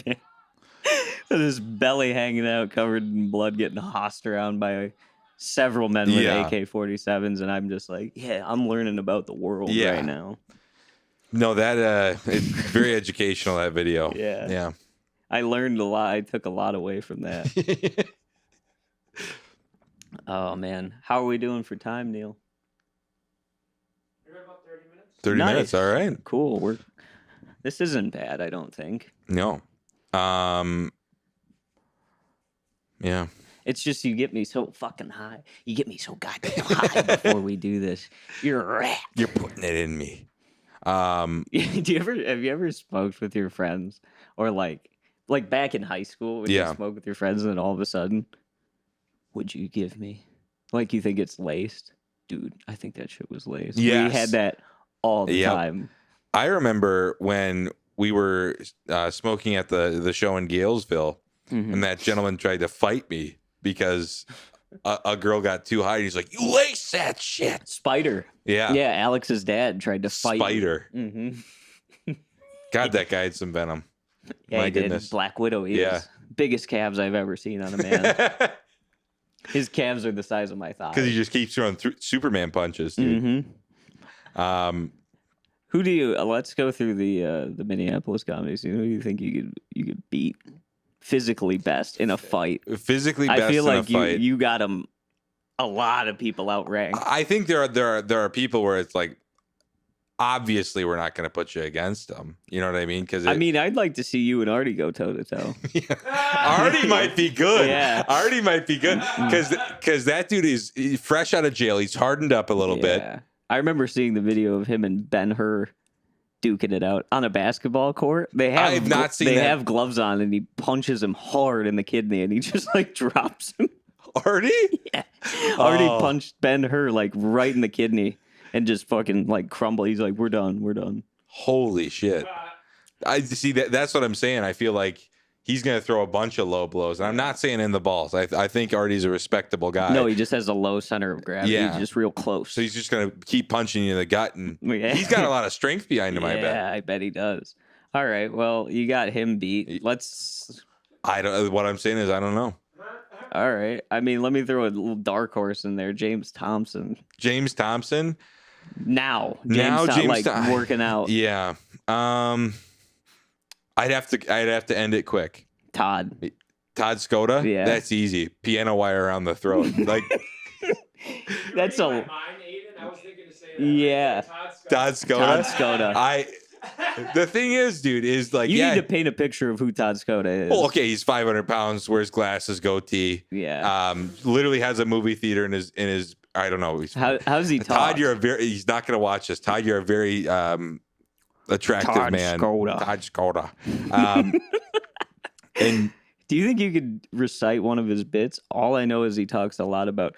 Speaker 2: with his belly hanging out, covered in blood, getting hossed around by several men with AK-47s, and I'm just like, yeah, I'm learning about the world right now.
Speaker 3: No, that it's very educational, that video.
Speaker 2: Yeah.
Speaker 3: Yeah.
Speaker 2: I learned a lot. I took a lot away from that. Oh man, how are we doing for time, Neil?
Speaker 5: You're about 30 minutes.
Speaker 3: 30 minutes, all right.
Speaker 2: Cool. This isn't bad, I don't think.
Speaker 3: No. Yeah.
Speaker 2: It's just you get me so fucking high. You get me so goddamn high before we do this. You're a rat.
Speaker 3: You're putting it in me.
Speaker 2: Have you ever smoked with your friends, or like back in high school when you smoke with your friends and then all of a sudden, would you give me? Like, you think it's laced? Dude, I think that shit was laced.
Speaker 3: Yes.
Speaker 2: We had that all the time.
Speaker 3: I remember when we were smoking at the show in Galesville, and that gentleman tried to fight me because a girl got too high. And he's like, "You lace that shit."
Speaker 2: Spider.
Speaker 3: Yeah.
Speaker 2: Yeah, Alex's dad tried to fight
Speaker 3: Spider.
Speaker 2: Mm-hmm.
Speaker 3: God, that guy had some venom.
Speaker 2: Yeah,
Speaker 3: My goodness.
Speaker 2: Black Widow ears.
Speaker 3: Yeah.
Speaker 2: Biggest calves I've ever seen on a man. His calves are the size of my thighs.
Speaker 3: Because he just keeps throwing Superman punches, dude.
Speaker 2: Mm-hmm. Who do you? Let's go through the Minneapolis comedy scene. Who do you think you could beat physically best in a fight?
Speaker 3: Physically best
Speaker 2: I feel
Speaker 3: in
Speaker 2: like
Speaker 3: a fight.
Speaker 2: you got him. A lot of people outranked.
Speaker 3: I think there are people where it's like, obviously we're not going to put you against them. You know what I mean? Because
Speaker 2: I'd like to see you and Artie go toe to toe.
Speaker 3: Artie might be good.
Speaker 2: Yeah,
Speaker 3: Artie might be good because that dude is fresh out of jail. He's hardened up a little bit.
Speaker 2: I remember seeing the video of him and Ben-Hur duking it out on a basketball court. They have
Speaker 3: I have not seen
Speaker 2: they
Speaker 3: that.
Speaker 2: have gloves on, and he punches him hard in the kidney, and he just like drops him.
Speaker 3: Artie?
Speaker 2: Yeah. Artie punched Ben-Hur like right in the kidney and just fucking like crumble. He's like, we're done.
Speaker 3: Holy shit. I see that's what I'm saying. I feel like he's going to throw a bunch of low blows. And I'm not saying in the balls. I think Artie's a respectable guy.
Speaker 2: No, he just has a low center of gravity.
Speaker 3: Yeah.
Speaker 2: He's just real close.
Speaker 3: So he's just going to keep punching you in the gut. And he's got a lot of strength behind him, I bet.
Speaker 2: Yeah, I bet he does. All right, well, you got him beat.
Speaker 3: What I'm saying is I don't know.
Speaker 2: All right. I mean, let me throw a little dark horse in there. James Thompson.
Speaker 3: James Thompson?
Speaker 2: James working out.
Speaker 3: Yeah. I'd have to end it quick.
Speaker 2: Todd
Speaker 3: Skoda?
Speaker 2: Yeah.
Speaker 3: That's easy. Piano wire around the throat. Like
Speaker 2: that's a
Speaker 5: mind, Aiden? I was thinking to say that.
Speaker 2: Yeah.
Speaker 3: Todd Skoda.
Speaker 2: Todd Skoda.
Speaker 3: The thing is, dude, is like
Speaker 2: you need to paint a picture of who Todd Skoda is.
Speaker 3: Well, okay, he's 500 pounds, wears glasses, goatee.
Speaker 2: Yeah.
Speaker 3: Literally has a movie theater in his. I don't know.
Speaker 2: How's he talk?
Speaker 3: Todd, he's not going to watch this. Todd, you're a very attractive
Speaker 2: Todd
Speaker 3: man.
Speaker 2: Skoda.
Speaker 3: Todd Skoda. And
Speaker 2: do you think you could recite one of his bits? All I know is he talks a lot about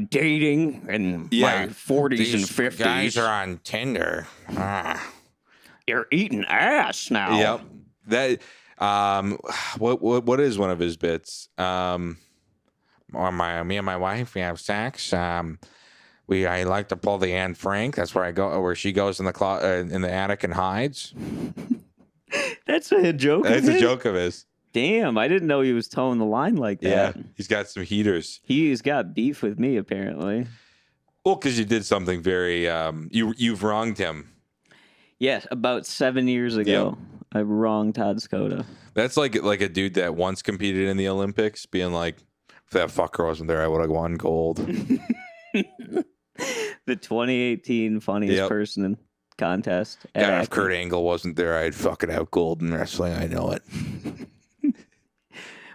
Speaker 2: dating and my 40s and 50s.
Speaker 3: Guys are on Tinder.
Speaker 2: You're eating ass now.
Speaker 3: Yep. That what is one of his bits? Me and my wife, we have sex. I like to pull the Anne Frank. That's where I go, where she goes in the attic and hides.
Speaker 2: That's a joke.
Speaker 3: That's a joke of his.
Speaker 2: Damn, I didn't know he was towing the line like that.
Speaker 3: Yeah, he's got some heaters.
Speaker 2: He's got beef with me, apparently.
Speaker 3: Well, because you did something very you've wronged him.
Speaker 2: Yes, about 7 years ago, I wronged Todd Skoda.
Speaker 3: That's like a dude that once competed in the Olympics, being like, if that fucker wasn't there, I would have won gold.
Speaker 2: The 2018 funniest person in contest.
Speaker 3: Yeah, if Kurt Angle wasn't there, I'd fucking have gold in wrestling. I know it.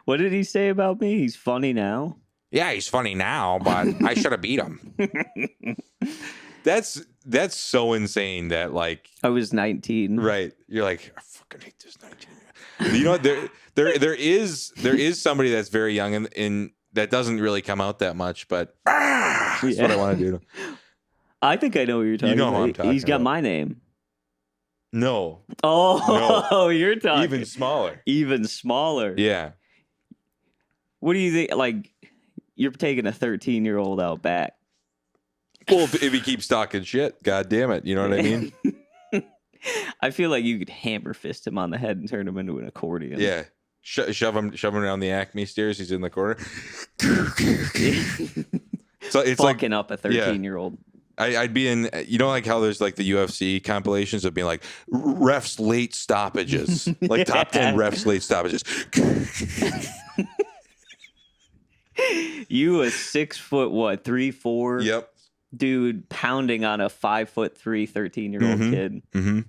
Speaker 2: What did he say about me? He's funny now.
Speaker 3: Yeah, he's funny now, but I should have beat him. That's so insane that like
Speaker 2: I was 19.
Speaker 3: Right. You're like, I fucking hate this 19. You know what? There is somebody that's very young in that doesn't really come out that much, but that's what I want to do.
Speaker 2: I think I know what you're talking about.
Speaker 3: Who I'm talking
Speaker 2: He's got
Speaker 3: about.
Speaker 2: my name.
Speaker 3: No.
Speaker 2: Oh, no. You're talking
Speaker 3: Even smaller.
Speaker 2: Even smaller.
Speaker 3: Yeah.
Speaker 2: What do you think? Like, you're taking a 13-year-old out back.
Speaker 3: Well, if he keeps talking shit, god damn it, you know what I mean?
Speaker 2: I feel like you could hammer fist him on the head and turn him into an accordion.
Speaker 3: Yeah. Shove him down the Acme stairs. He's in the corner. So it's
Speaker 2: fucking up a 13-year-old.
Speaker 3: I'd be in, you know, like how there's like the UFC compilations of being like refs late stoppages, like top 10 refs late stoppages.
Speaker 2: You a 6 foot, 3'4"?
Speaker 3: Yep.
Speaker 2: Dude pounding on a 5'3", 13-year-old kid.
Speaker 3: Mm-hmm.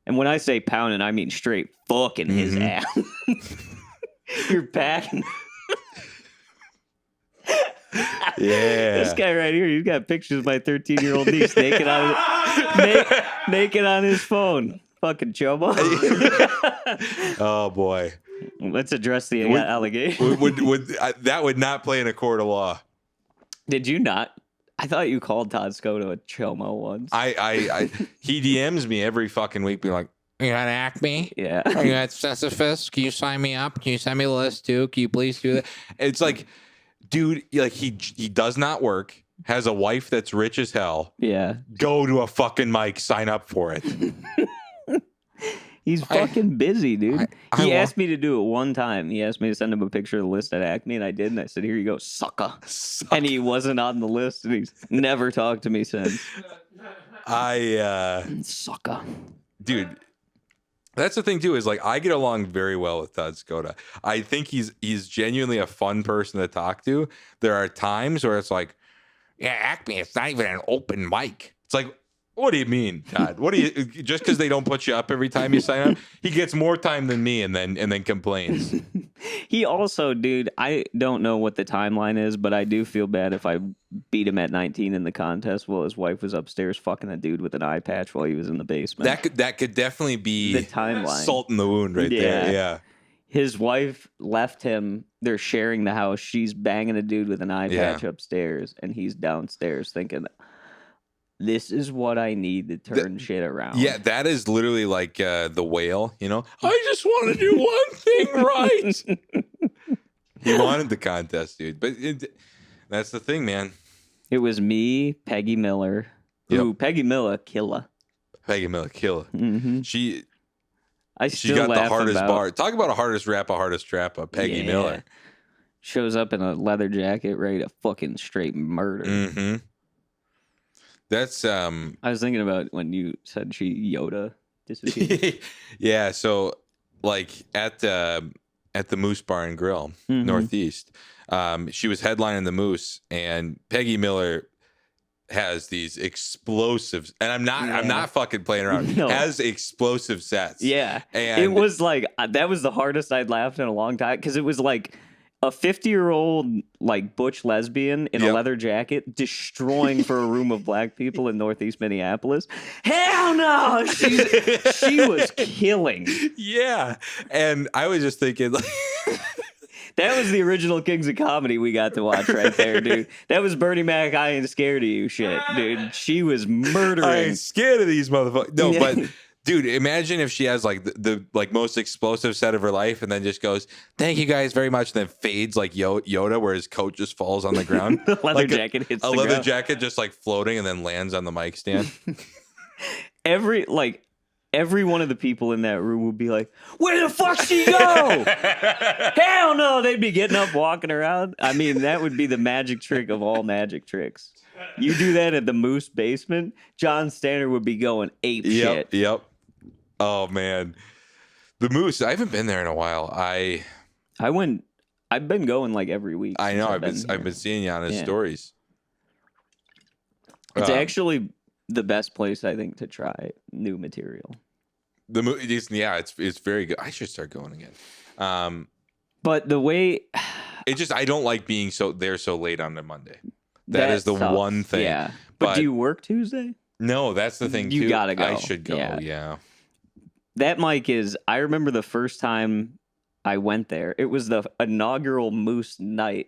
Speaker 2: And when I say pounding, I mean straight fucking his ass. You're packing.
Speaker 3: Yeah.
Speaker 2: This guy right here, he's got pictures of my 13-year-old niece naked on his phone. Fucking chobo.
Speaker 3: Oh boy.
Speaker 2: Let's address the allegation.
Speaker 3: That would not play in a court of law.
Speaker 2: Did you not? I thought you called Todd Scoto a chomo once.
Speaker 3: He DMs me every fucking week being like,
Speaker 6: You got Acme?
Speaker 2: Yeah.
Speaker 6: Are you at Sisyphus? Can you sign me up? Can you send me a list too? Can you please do that?
Speaker 3: it's like, dude, like he does not work, has a wife that's rich as hell.
Speaker 2: Yeah.
Speaker 3: Go to a fucking mic, sign up for it.
Speaker 2: He's fucking busy, dude.
Speaker 3: I
Speaker 2: He asked me to do it one time. He asked me to send him a picture of the list at Acme, and I did. And I said, "Here you go, sucker." And he wasn't on the list, and he's never talked to me since. Sucker.
Speaker 3: Dude, that's the thing too, is like I get along very well with Todd Scoto. I think he's genuinely a fun person to talk to. There are times where it's like,
Speaker 6: Yeah, Acme, it's not even an open mic.
Speaker 3: it's like, what do you mean, Todd? What do you just because they don't put you up every time you sign up? He gets more time than me and then complains.
Speaker 2: He also, dude, I don't know what the timeline is, but I do feel bad if I beat him at 19 in the contest while his wife was upstairs fucking a dude with an eye patch while he was in the basement.
Speaker 3: That could definitely be
Speaker 2: the timeline.
Speaker 3: Salt in the wound right there. Yeah.
Speaker 2: His wife left him. They're sharing the house. She's banging a dude with an eye patch upstairs, and he's downstairs thinking, this is what I need to turn shit around.
Speaker 3: Yeah, that is literally like the whale, you know? I just want to do one thing right. He wanted the contest, dude. But that's the thing, man.
Speaker 2: It was me, Peggy Miller. Ooh, Peggy Miller, killer.
Speaker 3: Peggy Miller, killer.
Speaker 2: Mm-hmm.
Speaker 3: She
Speaker 2: still
Speaker 3: got the
Speaker 2: laugh
Speaker 3: hardest
Speaker 2: about,
Speaker 3: bar. Talk about a hardest rap, a hardest trap, Peggy Miller.
Speaker 2: Shows up in a leather jacket, ready to fucking straight murder.
Speaker 3: Mm-hmm. That's
Speaker 2: I was thinking about when you said Yoda disappeared.
Speaker 3: yeah. So like at the Moose Bar and Grill Northeast, she was headlining the Moose, and Peggy Miller has these explosives, and I'm not fucking playing around.
Speaker 2: No.
Speaker 3: Has explosive sets.
Speaker 2: Yeah,
Speaker 3: and
Speaker 2: it was like that was the hardest I'd laughed in a long time because it was like a 50-year-old like butch lesbian in a leather jacket destroying for a room of black people in Northeast Minneapolis. Hell no, she was killing.
Speaker 3: Yeah, and I was just thinking like.
Speaker 2: That was the original Kings of Comedy we got to watch right there, dude. That was Bernie Mac, I ain't scared of you shit, dude. She was murdering.
Speaker 3: I ain't scared of these motherfuckers. No, but dude, imagine if she has like the like most explosive set of her life and then just goes, "Thank you guys very much," and then fades like Yoda where his coat just falls on the ground.
Speaker 2: The leather jacket hits
Speaker 3: a
Speaker 2: the
Speaker 3: leather
Speaker 2: ground.
Speaker 3: jacket just like floating and then lands on the mic stand.
Speaker 2: Every one of the people in that room would be like, "Where the fuck she go?" Hell no, they'd be getting up, walking around. I mean, that would be the magic trick of all magic tricks. You do that at the Moose basement, John Stanner would be going ape shit.
Speaker 3: Yep. Oh man, the Moose. I haven't been there in a while. I've
Speaker 2: been going like every week.
Speaker 3: I know. I've been seeing you on his stories.
Speaker 2: It's actually the best place I think to try new material.
Speaker 3: It's very good. I should start going again.
Speaker 2: But the way
Speaker 3: I don't like being so late on the Monday. That is the
Speaker 2: sucks.
Speaker 3: one thing.
Speaker 2: Yeah. But do you work Tuesday?
Speaker 3: No, that's the thing.
Speaker 2: You
Speaker 3: too.
Speaker 2: gotta go.
Speaker 3: I should go. Yeah.
Speaker 2: That mic is. I remember the first time I went there. It was the inaugural Moose night.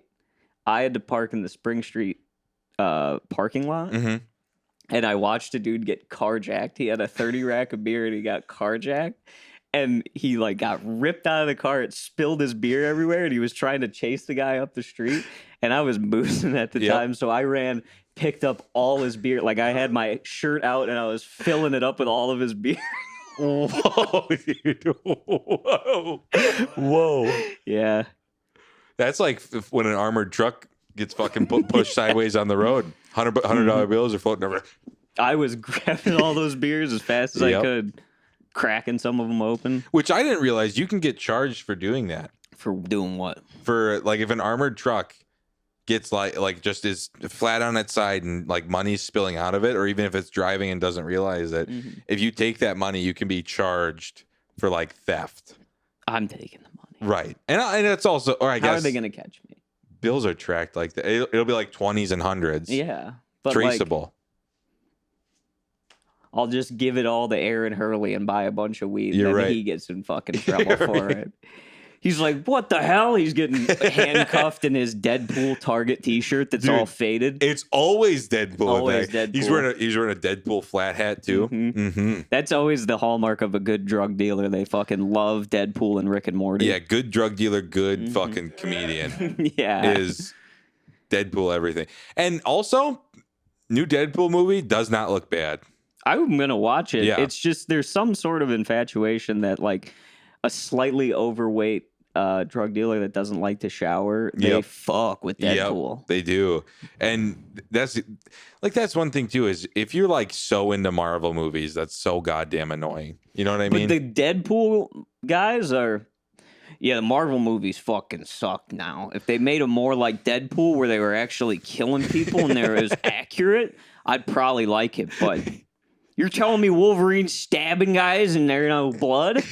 Speaker 2: I had to park in the Spring Street parking lot.
Speaker 3: Mm-hmm.
Speaker 2: And I watched a dude get carjacked. He had a 30 rack of beer and he got carjacked. and he like got ripped out of the car. It spilled his beer everywhere, and he was trying to chase the guy up the street. And I was boozing at the time, so I ran, picked up all his beer. Like I had my shirt out, and I was filling it up with all of his beer.
Speaker 3: Whoa, dude. Whoa.
Speaker 2: Yeah.
Speaker 3: That's like when an armored truck gets fucking pushed sideways on the road. $100 bills are floating over.
Speaker 2: I was grabbing all those beers as fast as I could, cracking some of them open.
Speaker 3: Which I didn't realize you can get charged for doing that.
Speaker 2: For doing what?
Speaker 3: For like if an armored truck gets like just is flat on its side and like money's spilling out of it, or even if it's driving and doesn't realize it, if you take that money, you can be charged for like theft.
Speaker 2: I'm taking the money.
Speaker 3: Right. And it's also, or I guess.
Speaker 2: How are they going to catch me?
Speaker 3: Bills are tracked like that. It'll be like 20s and 100s.
Speaker 2: Yeah. But
Speaker 3: traceable.
Speaker 2: Like, I'll just give it all to Aaron Hurley and buy a bunch of weed.
Speaker 3: You're
Speaker 2: and then
Speaker 3: right.
Speaker 2: he gets in fucking trouble for it. He's like, what the hell? He's getting handcuffed in his Deadpool Target t-shirt that's all faded.
Speaker 3: It's always Deadpool.
Speaker 2: Always Deadpool.
Speaker 3: He's wearing a Deadpool flat hat too.
Speaker 2: That's always the hallmark of a good drug dealer. They fucking love Deadpool and Rick and Morty.
Speaker 3: Yeah, good drug dealer, good fucking comedian.
Speaker 2: Yeah.
Speaker 3: Is Deadpool everything. And also, new Deadpool movie does not look bad.
Speaker 2: I'm going to watch it.
Speaker 3: Yeah.
Speaker 2: It's just there's some sort of infatuation that like a slightly overweight drug dealer that doesn't like to shower, they fuck with Deadpool.
Speaker 3: Yep, they do. And that's one thing too, is if you're like so into Marvel movies, that's so goddamn annoying. You know what I mean?
Speaker 2: But the Deadpool guys are, the Marvel movies fucking suck now. If they made them more like Deadpool where they were actually killing people and they were as accurate, I'd probably like it. But you're telling me Wolverine's stabbing guys and there's no blood?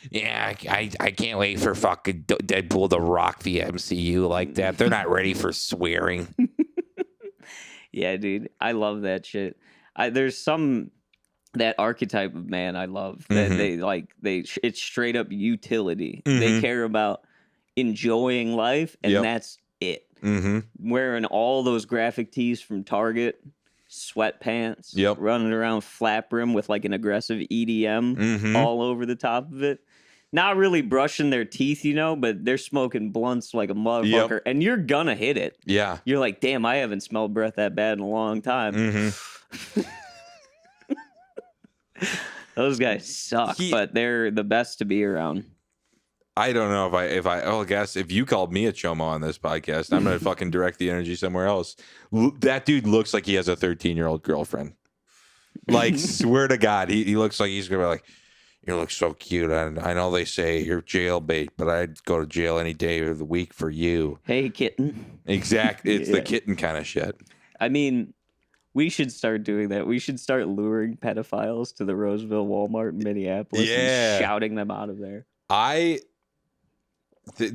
Speaker 6: Yeah, I can't wait for fucking Deadpool to rock the MCU like that. They're not ready for swearing.
Speaker 2: Yeah, dude. I love that shit. There's that archetype of man I love that it's straight up utility. They care about enjoying life, and that's it. Wearing all those graphic tees from Target, sweatpants, running around flat brim with like an aggressive EDM all over the top of it. Not really brushing their teeth, but they're smoking blunts like a motherfucker, and you're gonna hit it.
Speaker 3: Yeah.
Speaker 2: You're like, damn, I haven't smelled breath that bad in a long time. Those guys suck, but they're the best to be around.
Speaker 3: I don't know I guess if you called me a chomo on this podcast, I'm going to fucking direct the energy somewhere else. That dude looks like he has a 13-year-old girlfriend. Like, swear to God, he looks like he's going to be like, you look so cute. I know they say you're jail bait, but I'd go to jail any day of the week for you.
Speaker 2: Hey, kitten.
Speaker 3: Exactly. It's the kitten kind of shit.
Speaker 2: I mean, we should start doing that. We should start luring pedophiles to the Roseville Walmart in Minneapolis and shouting them out of there.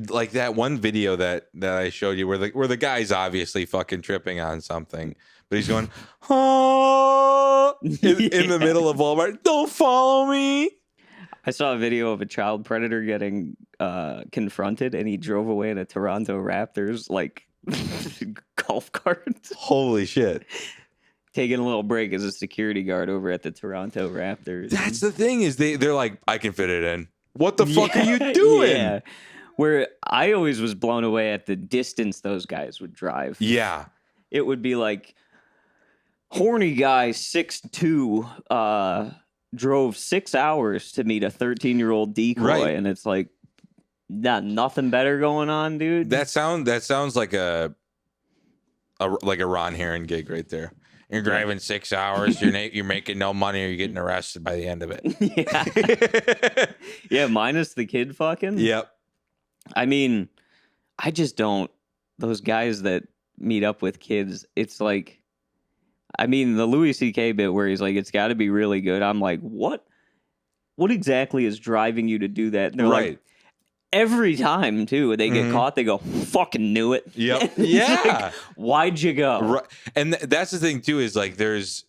Speaker 3: Like that one video that I showed you where the guy's obviously fucking tripping on something, but he's going, oh, in the middle of Walmart. Don't follow me.
Speaker 2: I saw a video of a child predator getting confronted, and he drove away in a Toronto Raptors like golf cart.
Speaker 3: Holy shit.
Speaker 2: Taking a little break as a security guard over at the Toronto Raptors.
Speaker 3: That's the thing, is they're like, I can fit it in. What the fuck are you doing?
Speaker 2: Yeah. Where I always was blown away at the distance those guys would drive.
Speaker 3: Yeah.
Speaker 2: It would be like, horny guy 6'2", drove 6 hours to meet a 13-year-old decoy,
Speaker 3: Right.
Speaker 2: and it's like, nothing better going on, dude.
Speaker 3: That sounds like a Ron Herron gig right there. You're driving 6 hours. You're making no money, or you're getting arrested by the end of it.
Speaker 2: Yeah, minus the kid fucking.
Speaker 3: Yep.
Speaker 2: I mean, I just don't. Those guys that meet up with kids, it's like, I mean, the Louis C.K. bit where he's like, it's got to be really good. I'm like, what? What exactly is driving you to do that? And they're like, every time too they get caught, they go, fucking knew it.
Speaker 3: Yep.
Speaker 2: Yeah. Like, why'd you go?
Speaker 3: Right. And that's the thing too, is like there's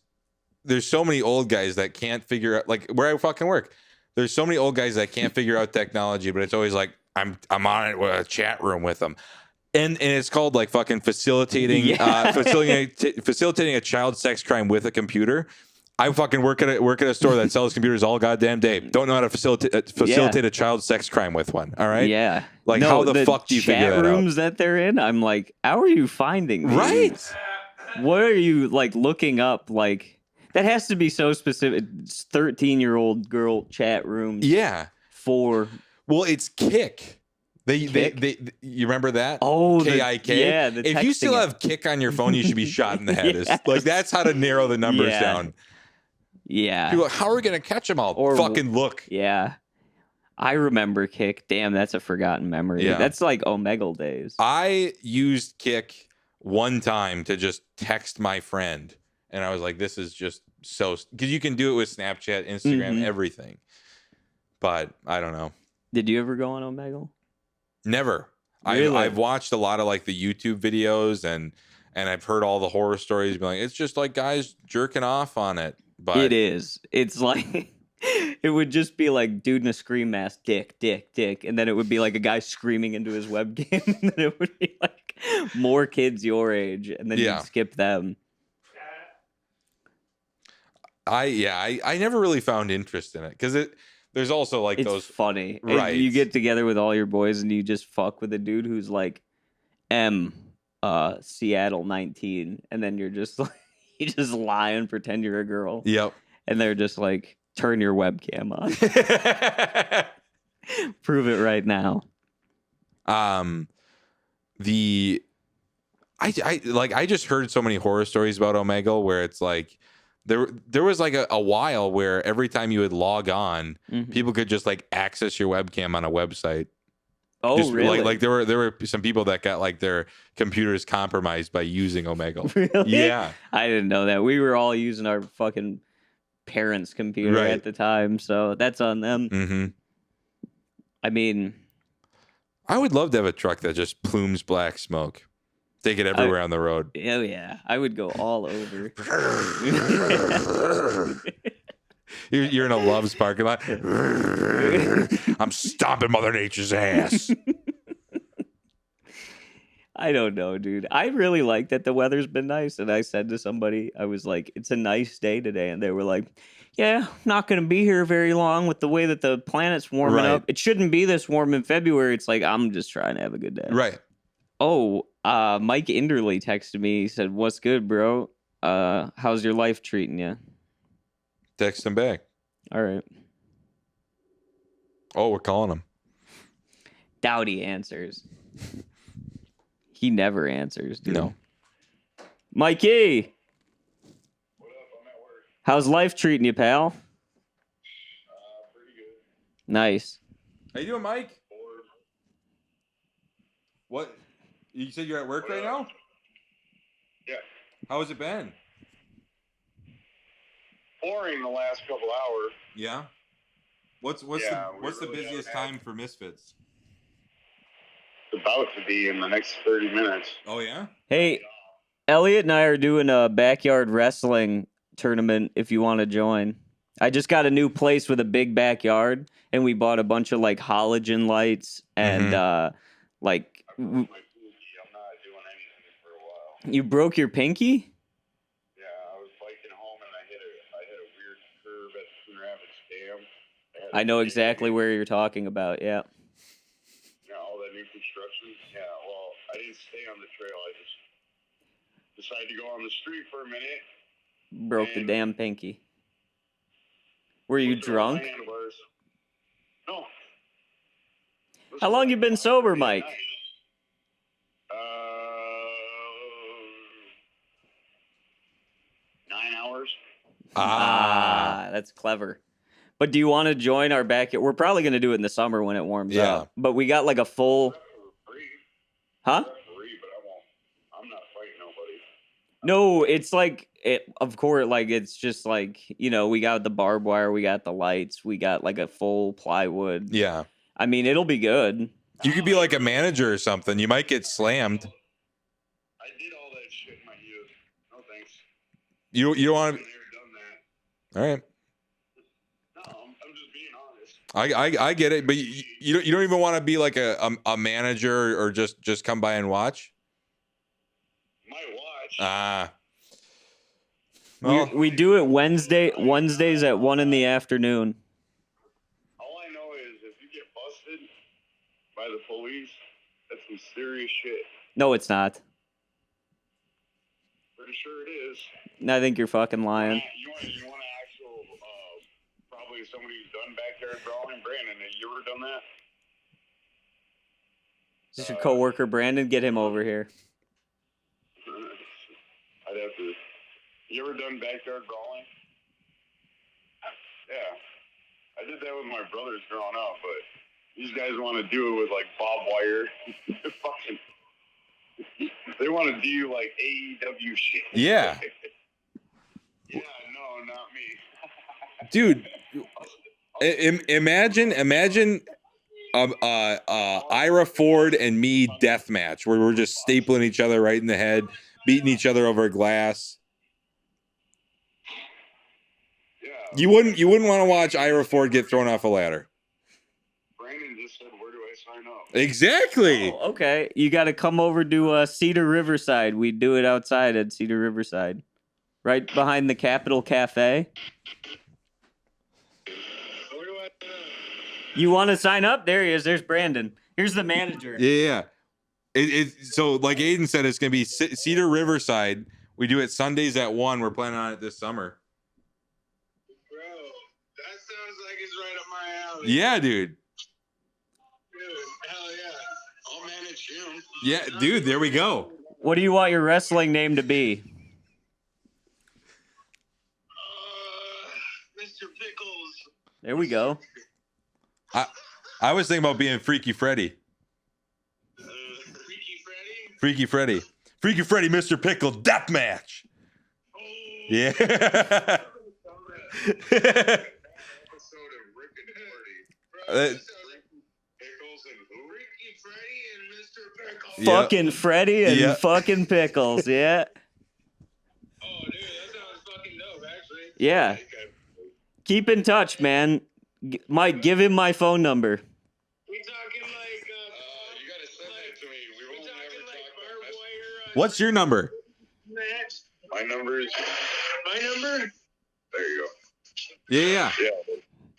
Speaker 3: so many old guys that can't figure out, like where I fucking work. There's so many old guys that can't figure out technology, but it's always like I'm on it with a chat room with them. And it's called like fucking facilitating a child sex crime with a computer. I fucking work at a store that sells computers all goddamn day. Don't know how to facilitate a child sex crime with one. All right.
Speaker 2: Yeah.
Speaker 3: Like,
Speaker 2: no,
Speaker 3: how the fuck do you figure
Speaker 2: chat
Speaker 3: that
Speaker 2: rooms that they're in? I'm like, how are you finding these?
Speaker 3: Right.
Speaker 2: What are you like looking up? Like, that has to be so specific. 13-year-old girl chat rooms.
Speaker 3: Yeah.
Speaker 2: For
Speaker 3: well, it's Kik. They you remember that?
Speaker 2: Oh,
Speaker 3: KIK.
Speaker 2: Yeah.
Speaker 3: If you still have Kik on your phone, you should be shot in the head.
Speaker 2: Yes.
Speaker 3: Like, that's how to narrow the numbers down.
Speaker 2: Yeah.
Speaker 3: People are like, how are we gonna catch them all?
Speaker 2: Or
Speaker 3: fucking look.
Speaker 2: Yeah. I remember Kik. Damn, that's a forgotten memory.
Speaker 3: Yeah.
Speaker 2: That's like Omegle days.
Speaker 3: I used Kik one time to just text my friend, and I was like, this is just so, because you can do it with Snapchat, Instagram, everything. But I don't know.
Speaker 2: Did you ever go on Omegle?
Speaker 3: Never.
Speaker 2: Really?
Speaker 3: I've watched a lot of like the YouTube videos, and I've heard all the horror stories. Being like, it's just like guys jerking off on it. But
Speaker 2: it is. It's like it would just be like dude in a scream mask, dick, and then it would be like a guy screaming into his webcam, and then it would be like more kids your age, and then you'd skip them.
Speaker 3: I never really found interest in it because there's also like
Speaker 2: it's
Speaker 3: those
Speaker 2: funny,
Speaker 3: right?
Speaker 2: You get together with all your boys and you just fuck with a dude who's like Seattle 19, and then you're just like you just lie and pretend you're a girl.
Speaker 3: Yep.
Speaker 2: And they're just like, turn your webcam on. Prove it right now.
Speaker 3: I just heard so many horror stories about Omegle where it's like there was like a while where every time you would log on, people could just like access your webcam on a website.
Speaker 2: Oh,
Speaker 3: just,
Speaker 2: really?
Speaker 3: Like there were some people that got like their computers compromised by using Omegle.
Speaker 2: Really?
Speaker 3: Yeah.
Speaker 2: I didn't know that. We were all using our fucking parents' computer at the time, so that's on them.
Speaker 3: Mm-hmm.
Speaker 2: I mean,
Speaker 3: I would love to have a truck that just plumes black smoke. Take it everywhere on the road.
Speaker 2: Oh yeah, I would go all over.
Speaker 3: You're in a Love's parking lot. I'm stomping Mother Nature's ass.
Speaker 2: I don't know, dude. I really like that the weather's been nice. And I said to somebody, I was like, it's a nice day today. And they were like, yeah, not going to be here very long with the way that the planet's warming up. It shouldn't be this warm in February. It's like, I'm just trying to have a good day.
Speaker 3: Right.
Speaker 2: Oh, Mike Inderly texted me. He said, what's good, bro? How's your life treating you?
Speaker 3: Text him back.
Speaker 2: All right.
Speaker 3: Oh, we're calling him.
Speaker 2: Doubt he answers. He never answers, dude.
Speaker 3: No.
Speaker 2: Mikey. What up? I'm at work. How's life treating you, pal?
Speaker 7: Pretty good.
Speaker 2: Nice.
Speaker 3: How you doing, Mike? What? You said you're at work right now?
Speaker 7: Yeah.
Speaker 3: How has it been?
Speaker 7: Pouring the last couple hours.
Speaker 3: Yeah. What's the
Speaker 7: really
Speaker 3: busiest time for Misfits?
Speaker 7: About to be in the next 30 minutes.
Speaker 3: Oh yeah.
Speaker 2: Hey, Elliot and I are doing a backyard wrestling tournament if you want to join. I just got a new place with a big backyard, and we bought a bunch of like halogen lights and like.
Speaker 7: I'm not doing anything for a while.
Speaker 2: You broke your pinky?
Speaker 7: Yeah, I was biking home and I hit a weird curve at Coon Rapids Dam.
Speaker 2: I know exactly where you're talking about. Yeah.
Speaker 7: You know, all that new construction. Yeah, well, I didn't stay on the trail. I just decided to go on the street for a minute.
Speaker 2: Broke the damn pinky. Were you drunk?
Speaker 7: No.
Speaker 2: How long you been sober, Mike?
Speaker 7: 9 hours.
Speaker 2: That's clever. But do you want to join our backyard? We're probably going to do it in the summer when it warms up. But we got like a full... Huh?
Speaker 7: I'm not fighting nobody.
Speaker 2: No, it's like, of course, like it's just like, you know, we got the barbed wire, we got the lights, we got like a full plywood.
Speaker 3: Yeah.
Speaker 2: I mean, it'll be good.
Speaker 3: You could be like a manager or something. You might get slammed.
Speaker 7: I did all that shit in my youth. No thanks.
Speaker 3: You don't want to...
Speaker 7: I've never done that.
Speaker 3: All right.
Speaker 7: No, I'm just being honest.
Speaker 3: I get it, but you don't even want to be like a manager or just come by and watch.
Speaker 7: My watch.
Speaker 2: We do it Wednesdays at 1 p.m.
Speaker 7: All I know is if you get busted by the police, that's some serious shit.
Speaker 2: No, it's not.
Speaker 7: Pretty sure it is.
Speaker 2: I think you're fucking lying.
Speaker 7: You want an actual, probably somebody who's done backyard brawling. Brandon, have you ever done that?
Speaker 2: Is this your coworker Brandon? Get him over here.
Speaker 7: I'd have to. You ever done backyard brawling? Yeah. I did that with my brothers growing up, but these guys want to do it with like barbed wire. Fucking. They want to do like AEW shit.
Speaker 3: Yeah.
Speaker 7: Yeah, no, not me.
Speaker 3: Dude, imagine Ira Ford and me death match where we're just stapling each other right in the head, beating each other over glass.
Speaker 7: Yeah.
Speaker 3: You wouldn't want to watch Ira Ford get thrown off a ladder.
Speaker 7: Brandon just said, "Where do I sign up?"
Speaker 3: Exactly.
Speaker 2: Oh, okay. You got to come over to Cedar Riverside. We do it outside at Cedar Riverside. Right behind the Capitol Cafe.
Speaker 7: Where do I?
Speaker 2: You want to sign up? There he is. There's Brandon. Here's the manager.
Speaker 3: Yeah. So like Aiden said, it's gonna be Cedar Riverside. We do it Sundays at 1. We're planning on it this summer.
Speaker 7: Bro, that sounds like it's right up my alley.
Speaker 3: Yeah, dude.
Speaker 7: Dude, hell yeah. I'll manage him.
Speaker 3: Yeah, dude. There we go.
Speaker 2: What do you want your wrestling name to be?
Speaker 7: Mr. Pickles.
Speaker 2: There we go.
Speaker 3: I was thinking about being Freaky Freddy.
Speaker 7: Freaky Freddy?
Speaker 3: Freaky Freddy. Freaky Freddy, Mr. Pickle, death match.
Speaker 7: Oh.
Speaker 3: Yeah.
Speaker 7: Episode of Rick and Morty. Bro, Pickles and who? Freaky Freddy and Mr. Pickles.
Speaker 3: Yep.
Speaker 2: Fucking Freddy and
Speaker 3: Yep.
Speaker 2: fucking Pickles. Yeah.
Speaker 7: Oh, dude, that sounds fucking dope, actually.
Speaker 2: Yeah. Keep in touch, man. Mike, give him my phone number.
Speaker 7: We talking like, you gotta send that to me. We won't ever talk about wire.
Speaker 3: What's your number?
Speaker 7: My number is. My number? There you go.
Speaker 3: Yeah.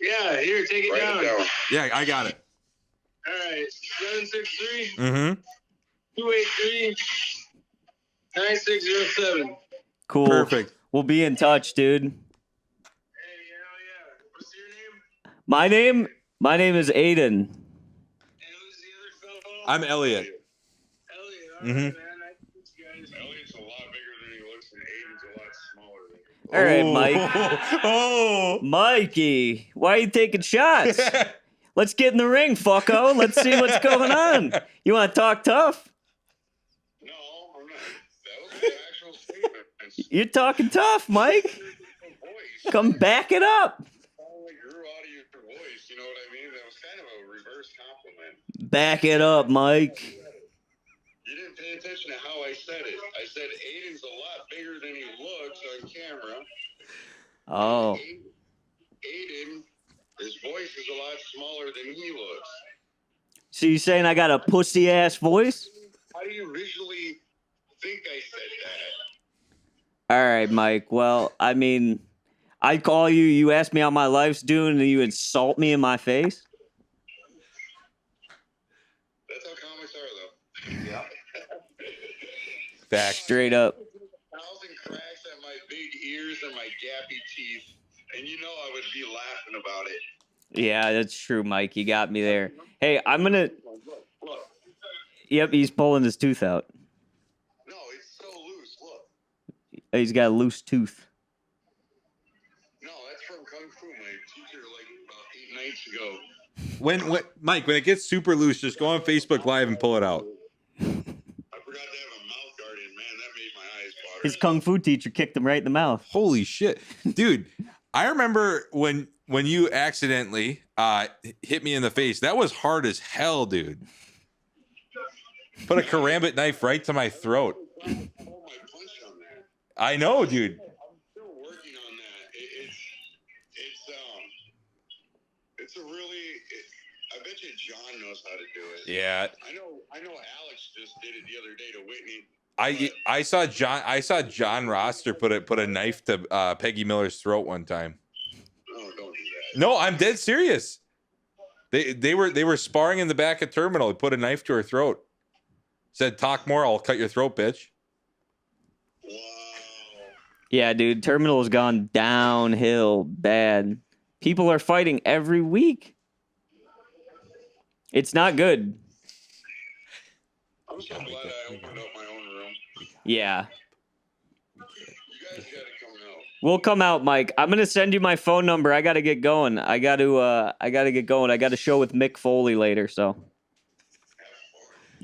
Speaker 7: Yeah, here, take it down.
Speaker 3: Yeah, I got it.
Speaker 7: All right, 763
Speaker 3: Mm-hmm.
Speaker 7: 283 9607.
Speaker 2: Cool.
Speaker 3: Perfect.
Speaker 2: We'll be in touch, dude.
Speaker 7: Hey, hell yeah. What's your name?
Speaker 2: My name is Aiden.
Speaker 7: And who's the other fellow?
Speaker 3: I'm Elliot.
Speaker 7: Elliot. All right,
Speaker 3: Mhm.
Speaker 7: man. I think this guy's. Elliot's a lot bigger than he looks, and Aiden's a lot smaller than he
Speaker 2: All right, Mike.
Speaker 3: Oh.
Speaker 2: Mikey, why are you taking shots? Let's get in the ring, fucko. Let's see what's going on. You want to talk tough?
Speaker 7: No, I'm not. That was an actual statement.
Speaker 2: You're talking tough, Mike.
Speaker 7: Voice.
Speaker 2: Come back it up.
Speaker 7: Finally grew out of your voice, you know what I mean? That was kind of a reverse compliment.
Speaker 2: Back it up, Mike.
Speaker 7: You didn't pay attention to how I said it. I said Aiden's a lot bigger than he looks on camera.
Speaker 2: Oh.
Speaker 7: Aiden, his voice is a lot smaller than he looks.
Speaker 2: So you saying I got a pussy ass voice?
Speaker 7: How do you visually think I said that?
Speaker 2: All right, Mike. Well, I mean, I call you, you ask me how my life's doing, and you insult me in my face?
Speaker 7: That's how comics are, though.
Speaker 3: Yeah. Facts.
Speaker 2: Straight up.
Speaker 7: 1,000 cracks at my big ears and my gappy teeth, and you know I would be laughing about it.
Speaker 2: Yeah, that's true, Mike. You got me there. Hey, I'm going to...
Speaker 7: Look.
Speaker 2: Yep, he's pulling his tooth out.
Speaker 7: No, it's so loose. Look.
Speaker 2: He's got a loose tooth.
Speaker 7: No, that's from Kung Fu. My teacher, like, about 8 nights ago.
Speaker 3: When Mike, when it gets super loose, just go on Facebook Live and pull it out.
Speaker 7: I forgot to have a mouth guard in. Man, that made my eyes water.
Speaker 2: His kung fu teacher kicked him right in the mouth.
Speaker 3: Holy shit, dude! I remember when you accidentally hit me in the face. That was hard as hell, dude. Put a karambit knife right to my throat.
Speaker 7: Hold my punch on that.
Speaker 3: I know, dude.
Speaker 7: I'm still working on that. It's a really. I bet you John knows how to do it.
Speaker 3: Yeah.
Speaker 7: I know. Alex just did it the other day to Whitney.
Speaker 3: I saw John Roster put a knife to Peggy Miller's throat one time.
Speaker 7: Oh, don't do that.
Speaker 3: No, I'm dead serious. They were sparring in the back of terminal. He put a knife to her throat. Said, "Talk more, I'll cut your throat, bitch."
Speaker 7: Wow.
Speaker 2: Yeah, dude, Terminal has gone downhill bad. People are fighting every week. It's not good.
Speaker 7: I'm so glad I opened up my own room.
Speaker 2: Yeah.
Speaker 7: You guys gotta come out.
Speaker 2: We'll come out, Mike. I'm gonna send you my phone number. I gotta get going. I gotta get going. I got a show with Mick Foley later, so.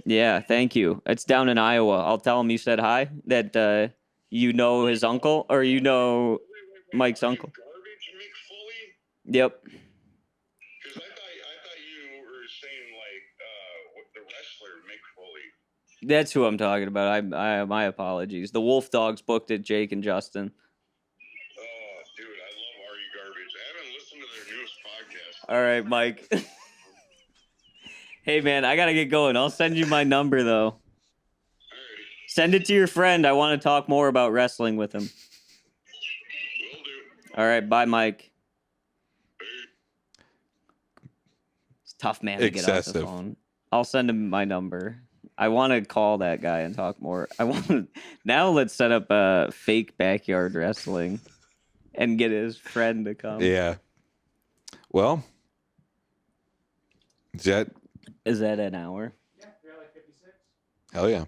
Speaker 2: Yeah, thank you. It's down in Iowa. I'll tell him you said hi. That you know his uncle, or you know Mike's uncle.
Speaker 7: Garbage Mick Foley?
Speaker 2: Yep.
Speaker 7: Because I thought you were saying what the wrestler Mick Foley.
Speaker 2: That's who I'm talking about. I my apologies. The Wolf Dogs booked it, Jake and Justin.
Speaker 7: Oh, dude, I love Are You Garbage. I haven't listened to their newest podcast.
Speaker 2: All right, Mike. Hey, man, I gotta get going. I'll send you my number, though.
Speaker 7: Alrighty,
Speaker 2: Send it to your friend. I want to talk more about wrestling with him.
Speaker 7: will do.
Speaker 2: All right, bye, Mike. It's tough, man, to get off the
Speaker 3: Excessive.
Speaker 2: phone. I'll send him my number. I want to call that guy and talk more. Now let's set up a fake backyard wrestling and get his friend to come.
Speaker 3: Yeah. Well,
Speaker 2: Is that an hour?
Speaker 5: Yeah, you're at like 56.
Speaker 3: hell yeah.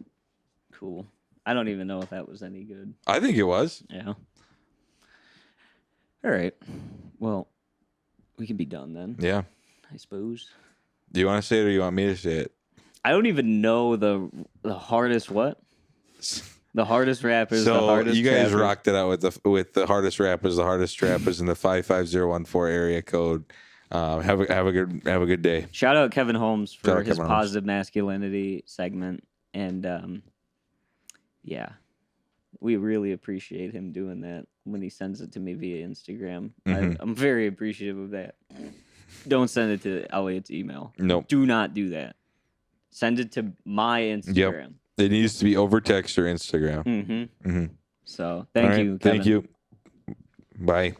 Speaker 2: Cool. I don't even know if that was any good.
Speaker 3: I think it was.
Speaker 2: Yeah. All right. Well, we can be done then,
Speaker 3: Yeah.
Speaker 2: I suppose.
Speaker 3: Do you want to say it or you want me to say it?
Speaker 2: I don't even know the hardest what? The hardest rappers, the
Speaker 3: So
Speaker 2: hardest
Speaker 3: you guys
Speaker 2: trappers.
Speaker 3: rocked it out with the hardest rappers, the hardest trappers in the 55014 area code. Have a good day.
Speaker 2: Shout out Kevin Holmes
Speaker 3: Shout
Speaker 2: for
Speaker 3: out
Speaker 2: his
Speaker 3: Kevin Holmes.
Speaker 2: positive masculinity segment. And yeah, we really appreciate him doing that when he sends it to me via Instagram.
Speaker 3: Mhm.
Speaker 2: I'm very appreciative of that. Don't send it to Elliot's email.
Speaker 3: Nope.
Speaker 2: Do not do that. Send it to my Instagram.
Speaker 3: It needs to be over text or Instagram.
Speaker 2: Mm-hmm.
Speaker 3: Mm-hmm.
Speaker 2: So thank
Speaker 3: All right,
Speaker 2: you, Kevin.
Speaker 3: Thank you. Bye.